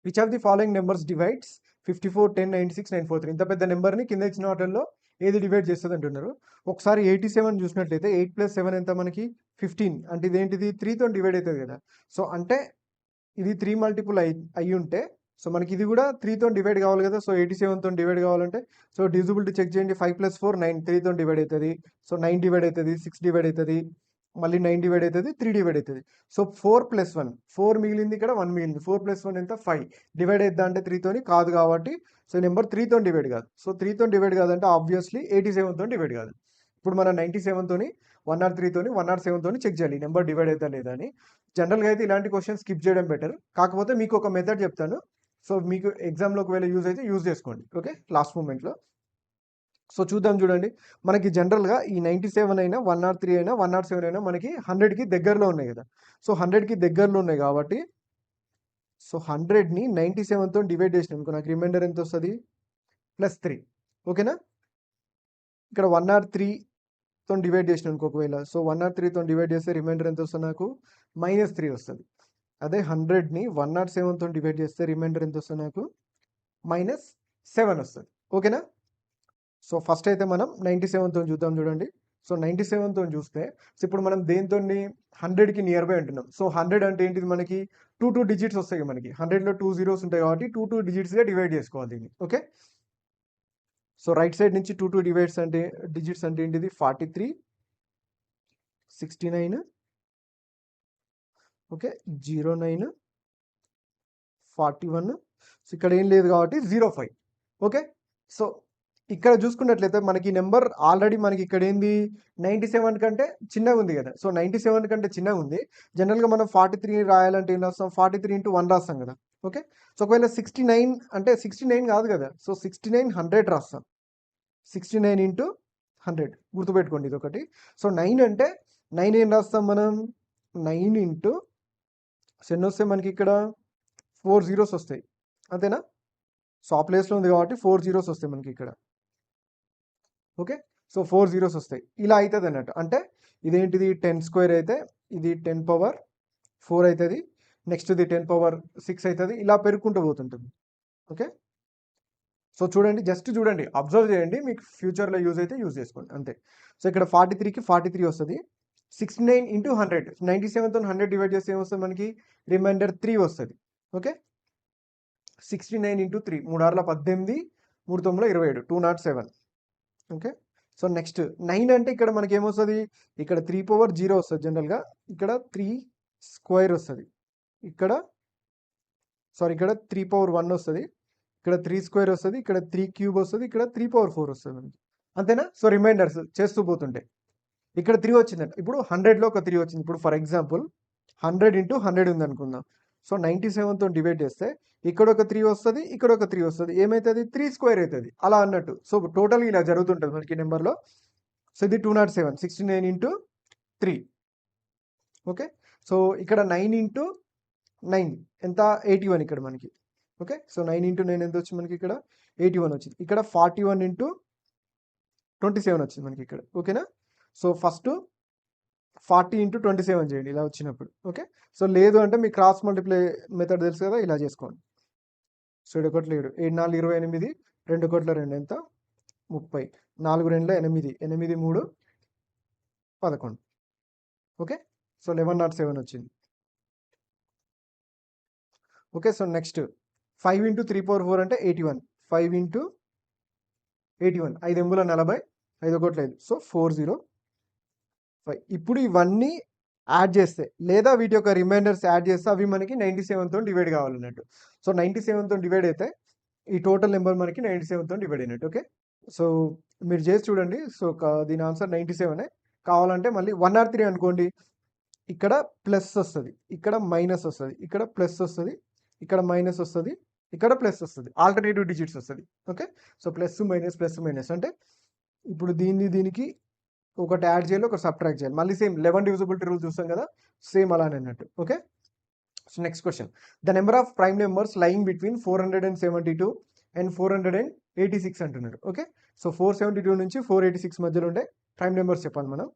Which of the following numbers divides 54, 10, 96, 943 ఇంత పెద్ద నెంబర్ని కింద ఇచ్చిన వాటిల్లో ఏది డివైడ్ చేస్తుంది అంటున్నారు. ఒకసారి 87 చూసినట్లయితే 8 + 7 ఎంత మనకి 15, అంటే ఇదేంటిది 3తో డివైడ్ అవుతుంది కదా. సో అంటే ఇది 3 మల్టిపుల్ అయి ఉంటే సో మనకి ఇది కూడా 3తో డివైడ్ కావాలి కదా. సో 87తో డివైడ్ కావాలంటే సో డివిజిబిలిటీ చెక్ చేయండి. 5 + 4 9, 3తో డివైడ్ అవుతుంది. సో 9 డివైడ్ అవుతుంది, 6 డివైడ్ అవుతుంది, మళ్ళీ 9 డివైడ్ అవుతుంది, 3 డివైడ్ అవుతుంది. సో 4 + 1 4 మిగిలింది, ఇక్కడ 1 మిగిలింది. 4 + 1 ఎంత 5. డివైడ్ అవుతుందా అంటే 3తోని కాదు కాబట్టి సో నెంబర్ 3తో డివైడ్ కాదు. సో 3తో డివైడ్ కాదంటే ఆబ్వియస్లీ 87తో డివైడ్ కాదు. ఇప్పుడు మనం 97తోని 103తోని 107తోని చెక్ చేయాలి నెంబర్ డివైడ్ అవుతా లేదా అని. జనరల్గా అయితే ఇలాంటి క్వశ్చన్ స్కిప్ చేయడం బెటర్. కాకపోతే మీకు ఒక మెథడ్ చెప్తాను. సో మీకు ఎగ్జామ్లో ఒకవేళ యూజ్ అయితే యూజ్ చేసుకోండి. ఓకే, లాస్ట్ మూమెంట్లో. సో చూద్దాం చూడండి. మనకి జనరల్గా ఈ 97 అయినా 103 అయినా 107 అయినా మనకి 100కి దగ్గరలో ఉన్నాయి కదా. సో 100కి దగ్గరలో ఉన్నాయి కాబట్టి సో 100ని 97తో డివైడ్ చేసిన అనుకో నాకు రిమైండర్ ఎంత వస్తుంది +3. ఓకేనా. ఇక్కడ 103తో డివైడ్ చేసిన అనుకో ఒకవేళ సో 103తో డివైడ్ చేస్తే రిమైండర్ ఎంత వస్తుంది నాకు -3 వస్తుంది. అదే 100ని 107తో డివైడ్ చేస్తే రిమైండర్ ఎంత వస్తుంది నాకు -7 వస్తుంది. ఓకేనా. సో ఫస్ట్ అయితే మనం 97తో చూద్దాం చూడండి. సో 97తో చూస్తే సో ఇప్పుడు మనం దేంతో 100కి నియర్ బై అంటున్నాం. సో 100 అంటే ఏంటిది మనకి 2 డిజిట్స్ వస్తాయి మనకి. 100లో 2 zeros ఉంటాయి కాబట్టి 2 డిజిట్స్గా డివైడ్ చేసుకోవాలి దీన్ని. ఓకే. సో రైట్ సైడ్ నుంచి 2 డివైడ్స్ అంటే డిజిట్స్ అంటే ఏంటిది 43, 69, ఓకే, 09, 41. సో ఇక్కడ ఏం లేదు కాబట్టి 05. ఓకే. సో ఇక్కడ చూసుకున్నట్లయితే మనకి నెంబర్ ఆల్రెడీ మనకి ఇక్కడ ఏంది 97 కంటే చిన్నగా ఉంది కదా. సో 97 కంటే చిన్నగా ఉంది. జనరల్గా మనం 43 రాయాలంటే ఏం రాస్తాం 43 × 1 రాస్తాం కదా. ఓకే. సో ఒకవేళ 69 అంటే 69 కాదు కదా. సో 69 100 రాస్తాం. 69 × 100 గుర్తుపెట్టుకోండి ఇది ఒకటి. సో 9 అంటే 9 ఏం రాస్తాం మనం 9 ఇంటూ సో ఎన్ని వస్తాయి మనకి ఇక్కడ 4 zeros వస్తాయి అంతేనా. సో ఆ ప్లేస్లో ఉంది కాబట్టి 4 zeros వస్తాయి మనకి ఇక్కడ. ఓకే. సో 4 zeros వస్తాయి. ఇలా అవుతుంది అన్నట్టు. అంటే ఇదేంటిది 10² అయితే ఇది 10⁴ అవుతుంది. నెక్స్ట్ ఇది 10⁶ అవుతుంది. ఇలా పెరుగుకుంటూ పోతుంటుంది. ఓకే. సో చూడండి, జస్ట్ చూడండి, అబ్జర్వ్ చేయండి, మీకు ఫ్యూచర్లో యూజ్ అయితే యూజ్ చేసుకోండి అంతే. సో ఇక్కడ 43కి 43 వస్తుంది. 69 × 100 97తో 100 డివైడ్ చేస్తే ఏమొస్తుంది మనకి రిమైండర్ 3 వస్తుంది. ఓకే. 69 × 3 3 6 18, 3 9 27 207. ఓకే. సో నెక్స్ట్ 9 అంటే ఇక్కడ మనకి ఏమొస్తుంది ఇక్కడ 3/0 వస్తుంది జనరల్గా. ఇక్కడ 3² వస్తుంది. ఇక్కడ 3/1 వస్తుంది. ఇక్కడ 3² వస్తుంది. ఇక్కడ 3³ వస్తుంది. ఇక్కడ 3/4 వస్తుంది మనకి అంతేనా. సో రిమైండర్స్ చేస్తూ పోతుంటే ఇక్కడ 3 వచ్చిందంట. ఇప్పుడు 100లో ఒక 3 వచ్చింది. ఇప్పుడు ఫర్ ఎగ్జాంపుల్ 100 × 100 ఉంది అనుకుందాం. సో 97తో డివైడ్ చేస్తే ఇక్కడ ఒక 3 వస్తుంది, ఇక్కడ ఒక 3 వస్తుంది. ఏమవుతుంది 3² అవుతుంది అలా అన్నట్టు. సో టోటల్ ఇలా జరుగుతుంటుంది మనకి నెంబర్లో. సో ఇది 207 69 × 3. ఓకే. సో ఇక్కడ 9 × 9 ఎంత 81 ఇక్కడ మనకి. ఓకే. సో 9 × 9 ఎంత వచ్చింది మనకి ఇక్కడ 81 వచ్చింది. ఇక్కడ 41 × 27 వచ్చింది మనకి ఇక్కడ. ఓకేనా. సో ఫస్ట్ 40 × 27 చేయండి ఇలా వచ్చినప్పుడు. ఓకే. సో లేదు అంటే మీ క్రాస్ మల్టిప్లై మెథడ్ తెలుసు కదా, ఇలా చేసుకోండి. సో 7 1 7 7 4 28 2 1 2 ఎంత 30 4 2 8 8 3 11. ఓకే. సో 1107 వచ్చింది. ఓకే. సో నెక్స్ట్ 5 × 3/4 అంటే 81. 5 × 81 5 ఎంబుల 40 5 1 5. సో 405. ఇప్పుడు ఇవన్నీ యాడ్ చేస్తే లేదా వీటి యొక్క రిమైండర్స్ యాడ్ చేస్తే అవి మనకి 97తో డివైడ్ కావాలన్నట్టు. సో 97తో డివైడ్ అయితే ఈ టోటల్ నెంబర్ మనకి 97తో డివైడ్ అయినట్టు. ఓకే. సో మీరు చేసి చూడండి. సో దీని ఆన్సర్ 97 కావాలంటే మళ్ళీ 103 అనుకోండి. ఇక్కడ ప్లస్ వస్తుంది, ఇక్కడ మైనస్ వస్తుంది, ఇక్కడ ప్లస్ వస్తుంది, ఇక్కడ మైనస్ వస్తుంది, ఇక్కడ ప్లస్ వస్తుంది. ఆల్టర్నేటివ్ డిజిట్స్ వస్తుంది. ఓకే. సో ప్లస్ మైనస్ అంటే ఇప్పుడు దీనికి ఒకటి యాడ్ చేయాలి, ఒకటి సబ్ట్రాక్ట్ చేయాలి. మళ్ళీ సేమ్ 11 డివిజిబిలిటీ రూల్ చూస్తాం కదా, సేమ్ అలానే అన్నట్టు. Okay. So next question, the number of prime numbers lying between 472 and 486 అంటున్నారు. ఓకే. సో 472 నుంచి 486 మధ్యలో ఉండే ప్రైమ్ నెంబర్స్ చెప్పాలి మనం.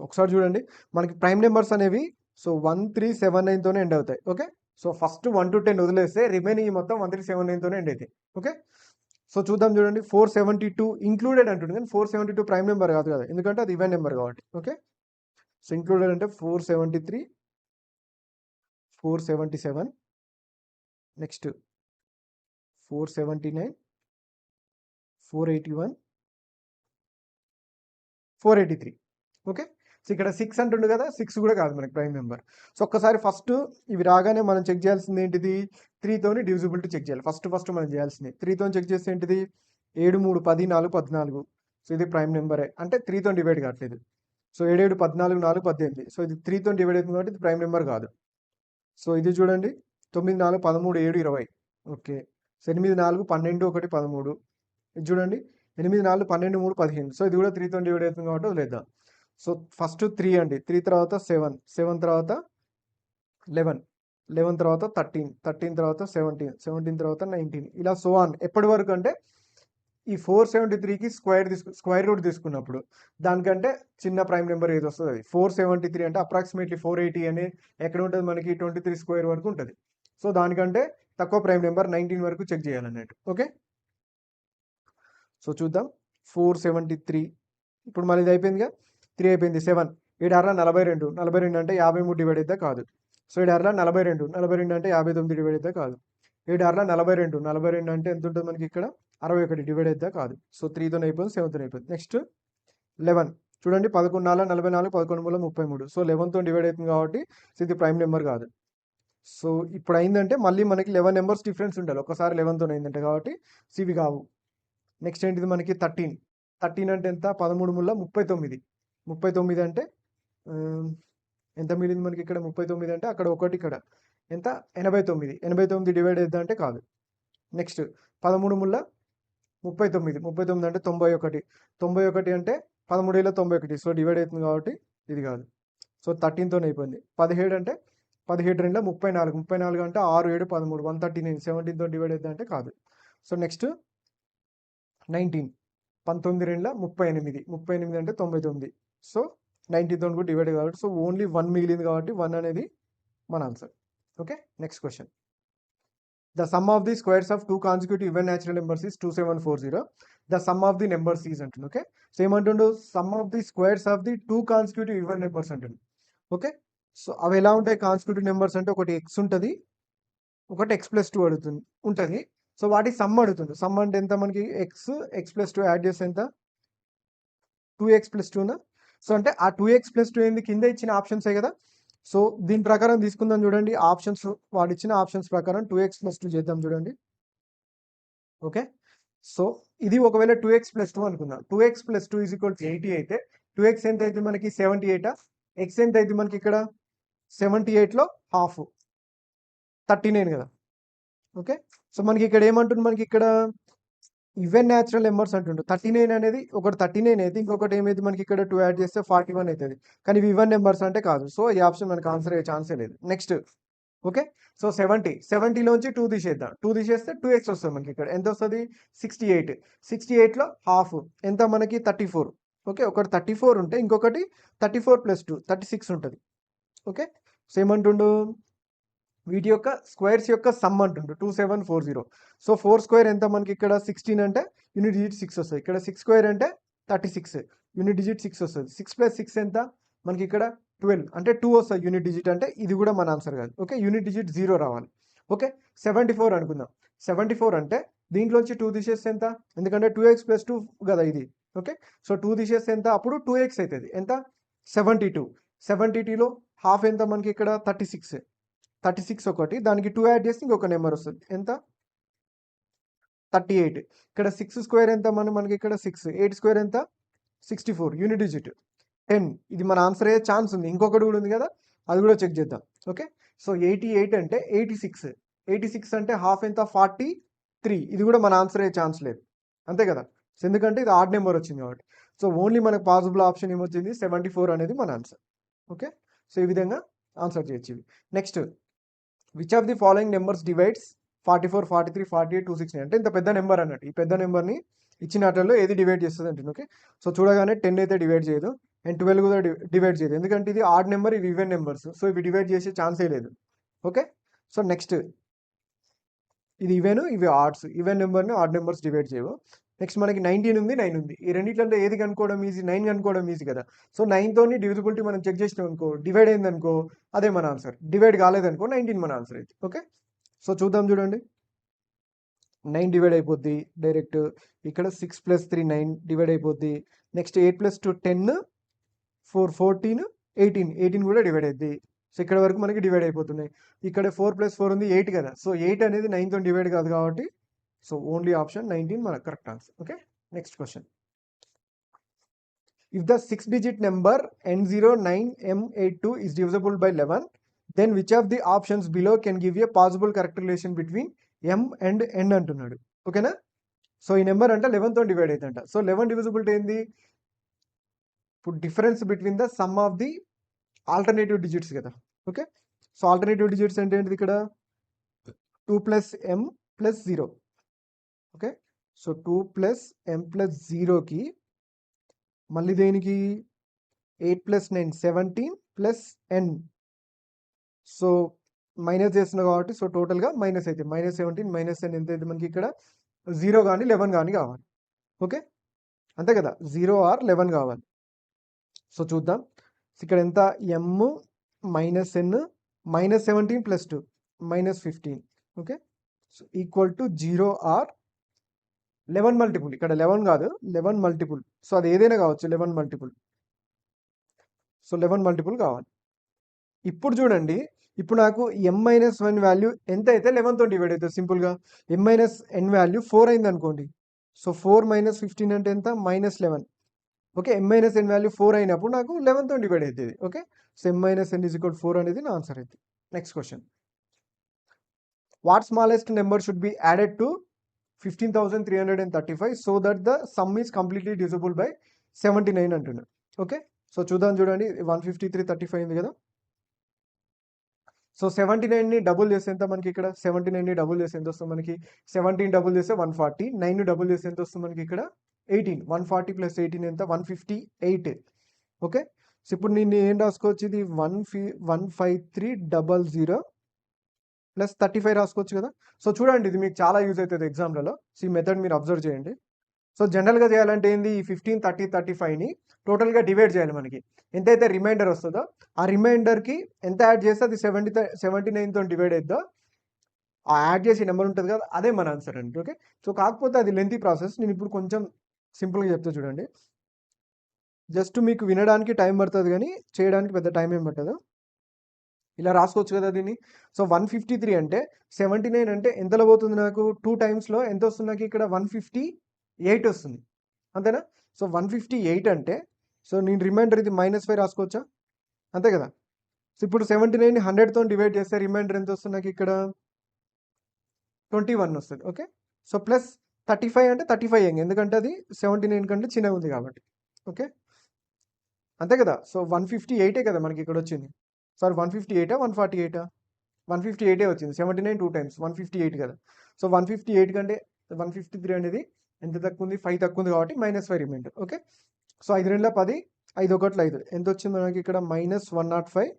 ఒకసారి చూడండి, మనకి ప్రైమ్ నెంబర్స్ అనేవి సో 1379తోనే ఎండ్ అవుతాయి. ఓకే. సో ఫస్ట్ 1 to 10 వదిలేస్తే రిమైనింగ్ మొత్తం 1379తోనే ఎండ్ అవుతాయి. ఓకే, సో చూద్దాం చూడండి. 472 ఇంక్లూడెడ్ అంటుంది, కానీ 472 ప్రైమ్ నెంబర్ కాదు కదా, ఎందుకంటే అది ఈవెన్ నెంబర్ కాబట్టి. ఓకే, సో ఇంక్లూడెడ్ అంటే 473, 477, నెక్స్ట్ 479, 481, 483. ఓకే, సో ఇక్కడ 6 అంటుండు కదా, 6 కూడా కాదు మనకి ప్రైమ్ నెంబర్. సో ఒక్కసారి ఫస్ట్ ఇవి రాగానే మనం చెక్ చేయాల్సింది ఏంటిది, 3తోని డివిజిబిలిటీ చెక్ చేయాలి. ఫస్ట్ మనం చేయాల్సింది 3తో చెక్ చేస్తే ఏంటిది, 7, 3, 10, 4, 14. సో ఇది ప్రైమ్ నెంబరే, అంటే 3తో డివైడ్ కావట్లేదు. సో 7, 7, 14, 4, 18. సో ఇది 3తో డివైడ్ అవుతుంది కాబట్టి ఇది ప్రైమ్ నెంబర్ కాదు. సో ఇది చూడండి, 9, 4, 13, 7, 20. Okay, so 8, 4, 12, 1, 13. ఇది చూడండి, 8, 4, 12, 3, 15. సో ఇది కూడా 3తో డివైడ్ అవుతుంది కాబట్టి వదిలేద్దాం. సో ఫస్ట్ 3 అండి, 3 తర్వాత 7, 7 తర్వాత 11, 11 తర్వాత 13, 13 తర్వాత 17, 17 తర్వాత 19, ఇలా సో ఆన్. ఎప్పటి వరకు అంటే ఈ 473కి స్క్వేర్ రూట్ తీసుకున్నప్పుడు దానికంటే చిన్న ప్రైమ్ నెంబర్ ఏది వస్తుంది అది 473 అంటే అప్రాక్సిమేట్లీ 480 అని ఎక్కడ ఉంటుంది మనకి 23 స్క్వేర్ వరకు ఉంటుంది. సో దానికంటే తక్కువ ప్రైమ్ నెంబర్ 19 వరకు చెక్ చేయాలన్నట్టు. ఓకే, సో చూద్దాం. 473 ఇప్పుడు మళ్ళీ ఇది అయిపోయిందిగా, 3 అయిపోయింది. 7, 7 6 42, 42 అంటే 53 డివైడ్ అయితే కాదు. సో 7 6 42, 42 అంటే 59 డివైడ్ అయితే కాదు. 7 6 42, 42 అంటే ఎంత ఉంటుంది మనకి ఇక్కడ 61 డివైడ్ అయితే కాదు. సో 3తో అయిపోయింది, 7తో అయిపోయింది. నెక్స్ట్ 11 చూడండి, 11 4 44, 11 3 33. సో 11తో డివైడ్ అవుతుంది కాబట్టి సో ఇది ప్రైమ్ నెంబర్ కాదు. సో ఇప్పుడు అయిందంటే మళ్ళీ మనకి 11 నెంబర్స్ డిఫరెన్స్ ఉండాలి, ఒకసారి 11తో అయిందంటే కాబట్టి సో ఇవి కావు. నెక్స్ట్ ఏంటిది మనకి 13, 13 అంటే ఎంత, 13 3 39, 39 అంటే ఎంత మిగిలింది మనకి ఇక్కడ, 39 అంటే అక్కడ ఒకటి, ఇక్కడ ఎంత 89, 89 డివైడ్ అవుతుంది అంటే కాదు. నెక్స్ట్ 13 3 39, 39 అంటే 91, 91 అంటే 13 91. సో డివైడ్ అవుతుంది కాబట్టి ఇది కాదు. సో 13తో అయిపోయింది. 17 అంటే 17 2 34, 34 అంటే 6 7 13, 139, 17తో డివైడ్ అవుతుంది అంటే కాదు. సో నెక్స్ట్ 19, 19 2 38, 38 అంటే 99. సో 19తో కూడా డివైడ్ కాబట్టి సో ఓన్లీ 1 మిగిలింది కాబట్టి 1 అనేది మన answer. Okay, next question. The sum of the squares of two consecutive even natural numbers is 2740. The sum of the numbers is అంటుంది. ఓకే, సో ఏమంటుండు, sum of the squares of the two consecutive even numbers అంటుంది. Okay, so అవి ఎలా ఉంటాయి consecutive numbers అంటే, ఒకటి X ఉంటుంది, ఒకటి x+2 అడుగుతుంది ఉంటుంది. సో వాటి సమ్ అడుగుతుంది. సమ్ అంటే ఎంత మనకి, x+2 యాడ్ చేస్తే ఎంత, 2x+2నా. సో అంటే ఆ 2x+2 ఏంది, కింద ఇచ్చిన ఆప్షన్సే కదా. సో దీని ప్రకారం తీసుకుందాం చూడండి, ఆప్షన్స్ వాడు ఇచ్చిన ఆప్షన్స్ ప్రకారం 2x+2 చేద్దాం చూడండి. ఓకే, సో ఇది ఒకవేళ 2x+2 అనుకుందాం. 2x+2 = 80 అయితే 2x ఎంత అయితే మనకి 78, x ఎంత అయితే మనకి ఇక్కడ 78లో హాఫ్ 39 కదా. ఓకే, సో మనకి ఇక్కడ ఏమంటుంది, మనకి ఇక్కడ ఈవెన్ న్యాచురల్ నెంబర్స్ అంటుండు. 39 అనేది ఒకటి 39 అయితే ఇంకొకటి ఏమైతే మనకి ఇక్కడ 2 యాడ్ చేస్తే 41 అవుతుంది. కానీ ఇవి ఈవెన్ నెంబర్స్ అంటే కాదు. సో ఈ ఆప్షన్ మనకి ఆన్సర్ అయ్యే ఛాన్సే లేదు. నెక్స్ట్ ఓకే, సో 70లోంచి 2 తీసేద్దాం. 2 తీసేస్తే 2x వస్తుంది మనకి ఇక్కడ ఎంత వస్తుంది, 68, 68లో హాఫ్ ఎంత మనకి 34. ఓకే, ఒకటి 34 ఉంటే ఇంకొకటి 34+2 36 ఉంటుంది. ఓకే, సో ఏమంటుండు, వీటి యొక్క స్క్వేర్స్ యొక్క సమ్ అంటుండు 2740. సో 4 స్క్వేర్ ఎంత మనకి ఇక్కడ 16 అంటే యూనిట్ డిజిట్ 6 వస్తుంది. ఇక్కడ 6 స్క్వేర్ అంటే 36, యూనిట్ డిజిట్ 6 వస్తుంది. 6 + 6 ఎంత మనకి ఇక్కడ 12 అంటే 2 వస్తుంది యూనిట్ డిజిట్, అంటే ఇది కూడా మన ఆన్సర్ కాదు. ఓకే, యూనిట్ డిజిట్ 0 రావాలి. ఓకే, 74 అనుకుందాం. 74 అంటే దీంట్లోంచి 2 తీసేస్తే ఎంత, ఎందుకంటే 2x+2 కదా ఇది. ఓకే, సో 2 తీసేస్తే ఎంత, అప్పుడు 2x అవుతుంది. ఎంత 72, 72లో హాఫ్ ఎంత మనకి ఇక్కడ 36, 36 ఒకటి, దానికి 2 యాడ్ చేస్తే ఇంకొక నెంబర్ వస్తుంది. ఎంత 38. ఇక్కడ 6 స్క్వేర్ ఎంత మనకి ఇక్కడ 6, 8 స్క్వేర్ ఎంత 64, యూనిట్ డిజిట్ 10. ఇది మన ఆన్సర్ అయ్యే ఛాన్స్ ఉంది. ఇంకొకటి కూడా ఉంది కదా, అది కూడా చెక్ చేద్దాం. ఓకే, సో 88 అంటే 86, 86 అంటే హాఫ్ ఎంత 43. ఇది కూడా మన ఆన్సర్ అయ్యే ఛాన్స్ లేదు, అంతే కదా. సో ఎందుకంటే ఇది ఆడ్ నెంబర్ వచ్చింది కాబట్టి. సో ఓన్లీ మనకు పాసిబుల్ ఆప్షన్ ఏమొచ్చింది, 74 అనేది మన ఆన్సర్. ఓకే, సో ఈ విధంగా ఆన్సర్ చేయొచ్చు. Next, which of the following numbers divides 44, 43, 48, 269 అంటే ఇంత పెద్ద నెంబర్ అన్నట్టు. ఈ పెద్ద నెంబర్ని ఇచ్చిన వాటిల్లో ఏది డివైడ్ చేస్తుంది అంటే, ఓకే, సో చూడగానే 10 అయితే డివైడ్ చేయదు, అండ్ 12 కూడా డివైడ్ చేయదు, ఎందుకంటే ఇది ఆడ్ నెంబర్, ఇవి ఈవెన్ నెంబర్స్. సో ఇవి డివైడ్ చేసే ఛాన్సే లేదు. ఓకే, సో నెక్స్ట్ ఇది ఇవి ఆడ్స్, ఈవెన్ నెంబర్ని ఆడ్ నెంబర్స్ డివైడ్ చేయవు. నెక్స్ట్ మనకి 19 ఉంది, 9 ఉంది. ఈ రెండిట్లలో ఏది కనుక్కోవడం ఈజీ? 9 కనుక్కోవడం ఈజీ కదా. సో 9తోని డివిజిబిలిటీ మనం చెక్ చేసినాం అనుకో, డివైడ్ అయిందనుకో అదే మన ఆన్సర్, డివైడ్ కాలేదనుకో 19 మన ఆన్సర్ అయితే. ఓకే, సో చూద్దాం చూడండి. 9 డివైడ్ అయిపోద్ది డైరెక్ట్. ఇక్కడ 6 + 3 9 డివైడ్ అయిపోద్ది. నెక్స్ట్ 8 + 2 10, 4 14, 18 కూడా డివైడ్ అవుద్ది. సో ఇక్కడ వరకు మనకి డివైడ్ అయిపోతున్నాయి. ఇక్కడ 4 + 4 ఉంది 8 కదా. సో 8 అనేది 9తో డివైడ్ కాదు కాబట్టి సో ఓన్లీ ఆప్షన్ 19 మన correct answer. Okay, next question. If the 6-digit number N09M82 is divisible by 11, then which of the options below can give a possible correct relation between M and N అంటున్నాడు. ఓకేనా? So ఈ number అంటే 11తో divide అవుతుందంట. So 11 divisibility ఏంది? ఇప్పుడు difference between the sum of the alternative digits కదా. Okay, so alternative digits అంటే ఏంటిది? ఇక్కడ 2 + M + 0. ఓకే, సో 2 + M + 0కి మళ్ళీ దేనికి 8 + 9 17 + N. సో మైనస్ చేస్తున్నాం కాబట్టి సో టోటల్గా మైనస్ అయితే -17 -N ఎంత అయితే మనకి ఇక్కడ 0 కానీ 11 కానీ కావాలి. ఓకే, అంతే కదా, 0 ఆర్ 11 కావాలి. సో చూద్దాం ఇక్కడ ఎంత, M -N -17 + 2 -15. Okay, so equal to 0 or 11 multiple. ఇక్కడ 11 కాదు, 11 మల్టిపుల్. సో అది ఏదైనా కావచ్చు 11 మల్టిపుల్. సో 11 మల్టిపుల్ కావాలి. ఇప్పుడు చూడండి, ఇప్పుడు నాకు M-1 వాల్యూ ఎంత అయితే 11తో డివైడ్ అవుతుంది సింపుల్గా. M-N వాల్యూ 4 అయింది అనుకోండి. సో 4 - 15 అంటే ఎంత? -11. ఓకే, M-N వాల్యూ 4 అయినప్పుడు నాకు 11తో డివైడ్ అవుతుంది. ఓకే, సో M-N = 4 అనేది నా ఆన్సర్ అయితే. Next question. What smallest number should be added to 15,335 so that the sum is completely divisible by 79 అంటున్నాడు. ఓకే, సో చూద్దాం చూడండి. 153 35 ఉంది కదా. సో 79ని డబుల్ చేస్తే ఎంత మనకి ఇక్కడ? 79ని డబుల్ చేస్తే ఎంత వస్తుంది మనకి? 17 డబుల్ చేస్తే 140, 9 డబుల్ చేస్తే ఎంత వస్తుంది మనకి ఇక్కడ? 18. 140 + 18 ఎంత? 158. ఓకే, సో ఇప్పుడు నేను ఏం రాసుకోవచ్చు? ఇది 15300 + 35 రాసుకోవచ్చు కదా. సో చూడండి, ఇది మీకు చాలా యూజ్ అవుతుంది ఎగ్జామ్లలో. సో ఈ మెథడ్ మీరు అబ్జర్వ్ చేయండి. సో జనరల్గా చేయాలంటే ఏంది? ఈ 15 30 35ని టోటల్గా డివైడ్ చేయాలి. మనకి ఎంతైతే రిమైండర్ వస్తుందో ఆ రిమైండర్కి ఎంత యాడ్ చేస్తే అది 79తో డివైడ్ అవుతుందో ఆ యాడ్ చేసే నెంబర్ ఉంటుంది కదా, అదే మన ఆన్సర్ అండి. ఓకే, సో కాకపోతే అది లెంతీ ప్రాసెస్. నేను ఇప్పుడు కొంచెం సింపుల్గా చెప్తా చూడండి. జస్ట్ మీకు వినడానికి టైం పడుతుంది కానీ చేయడానికి పెద్ద టైం ఏం పట్టదు. ఇలా రాసుకోవచ్చు కదా దీన్ని. సో 153 అంటే 79 అంటే ఎంతలో పోతుంది నాకు? 2 టైమ్స్లో ఎంత వస్తుంది నాకు ఇక్కడ? 158 వస్తుంది, అంతేనా? సో 158 అంటే సో నేను రిమైండర్ ఇది -5 రాసుకోవచ్చా? అంతే కదా. సో ఇప్పుడు 79ని 100తో డివైడ్ చేస్తే రిమైండర్ ఎంత వస్తుంది నాకు ఇక్కడ? 21 వస్తుంది. ఓకే, సో ప్లస్ 35 అంటే 35 ఎందుకంటే అది 79 కంటే చిన్నగా ఉంది కాబట్టి. ఓకే, అంతే కదా. సో 158 కదా మనకి ఇక్కడ వచ్చింది. సారీ 158 148 158 వచ్చింది. 79 2 టైమ్స్ 158 కదా. సో 158 కంటే 153 అనేది ఎంత తక్కువ ఉంది? 5 తక్కువ ఉంది కాబట్టి -5 రిమైండర్. ఓకే, సో 5 2 10, 5 1 5 ఎంత వచ్చింది మనకి ఇక్కడ? -105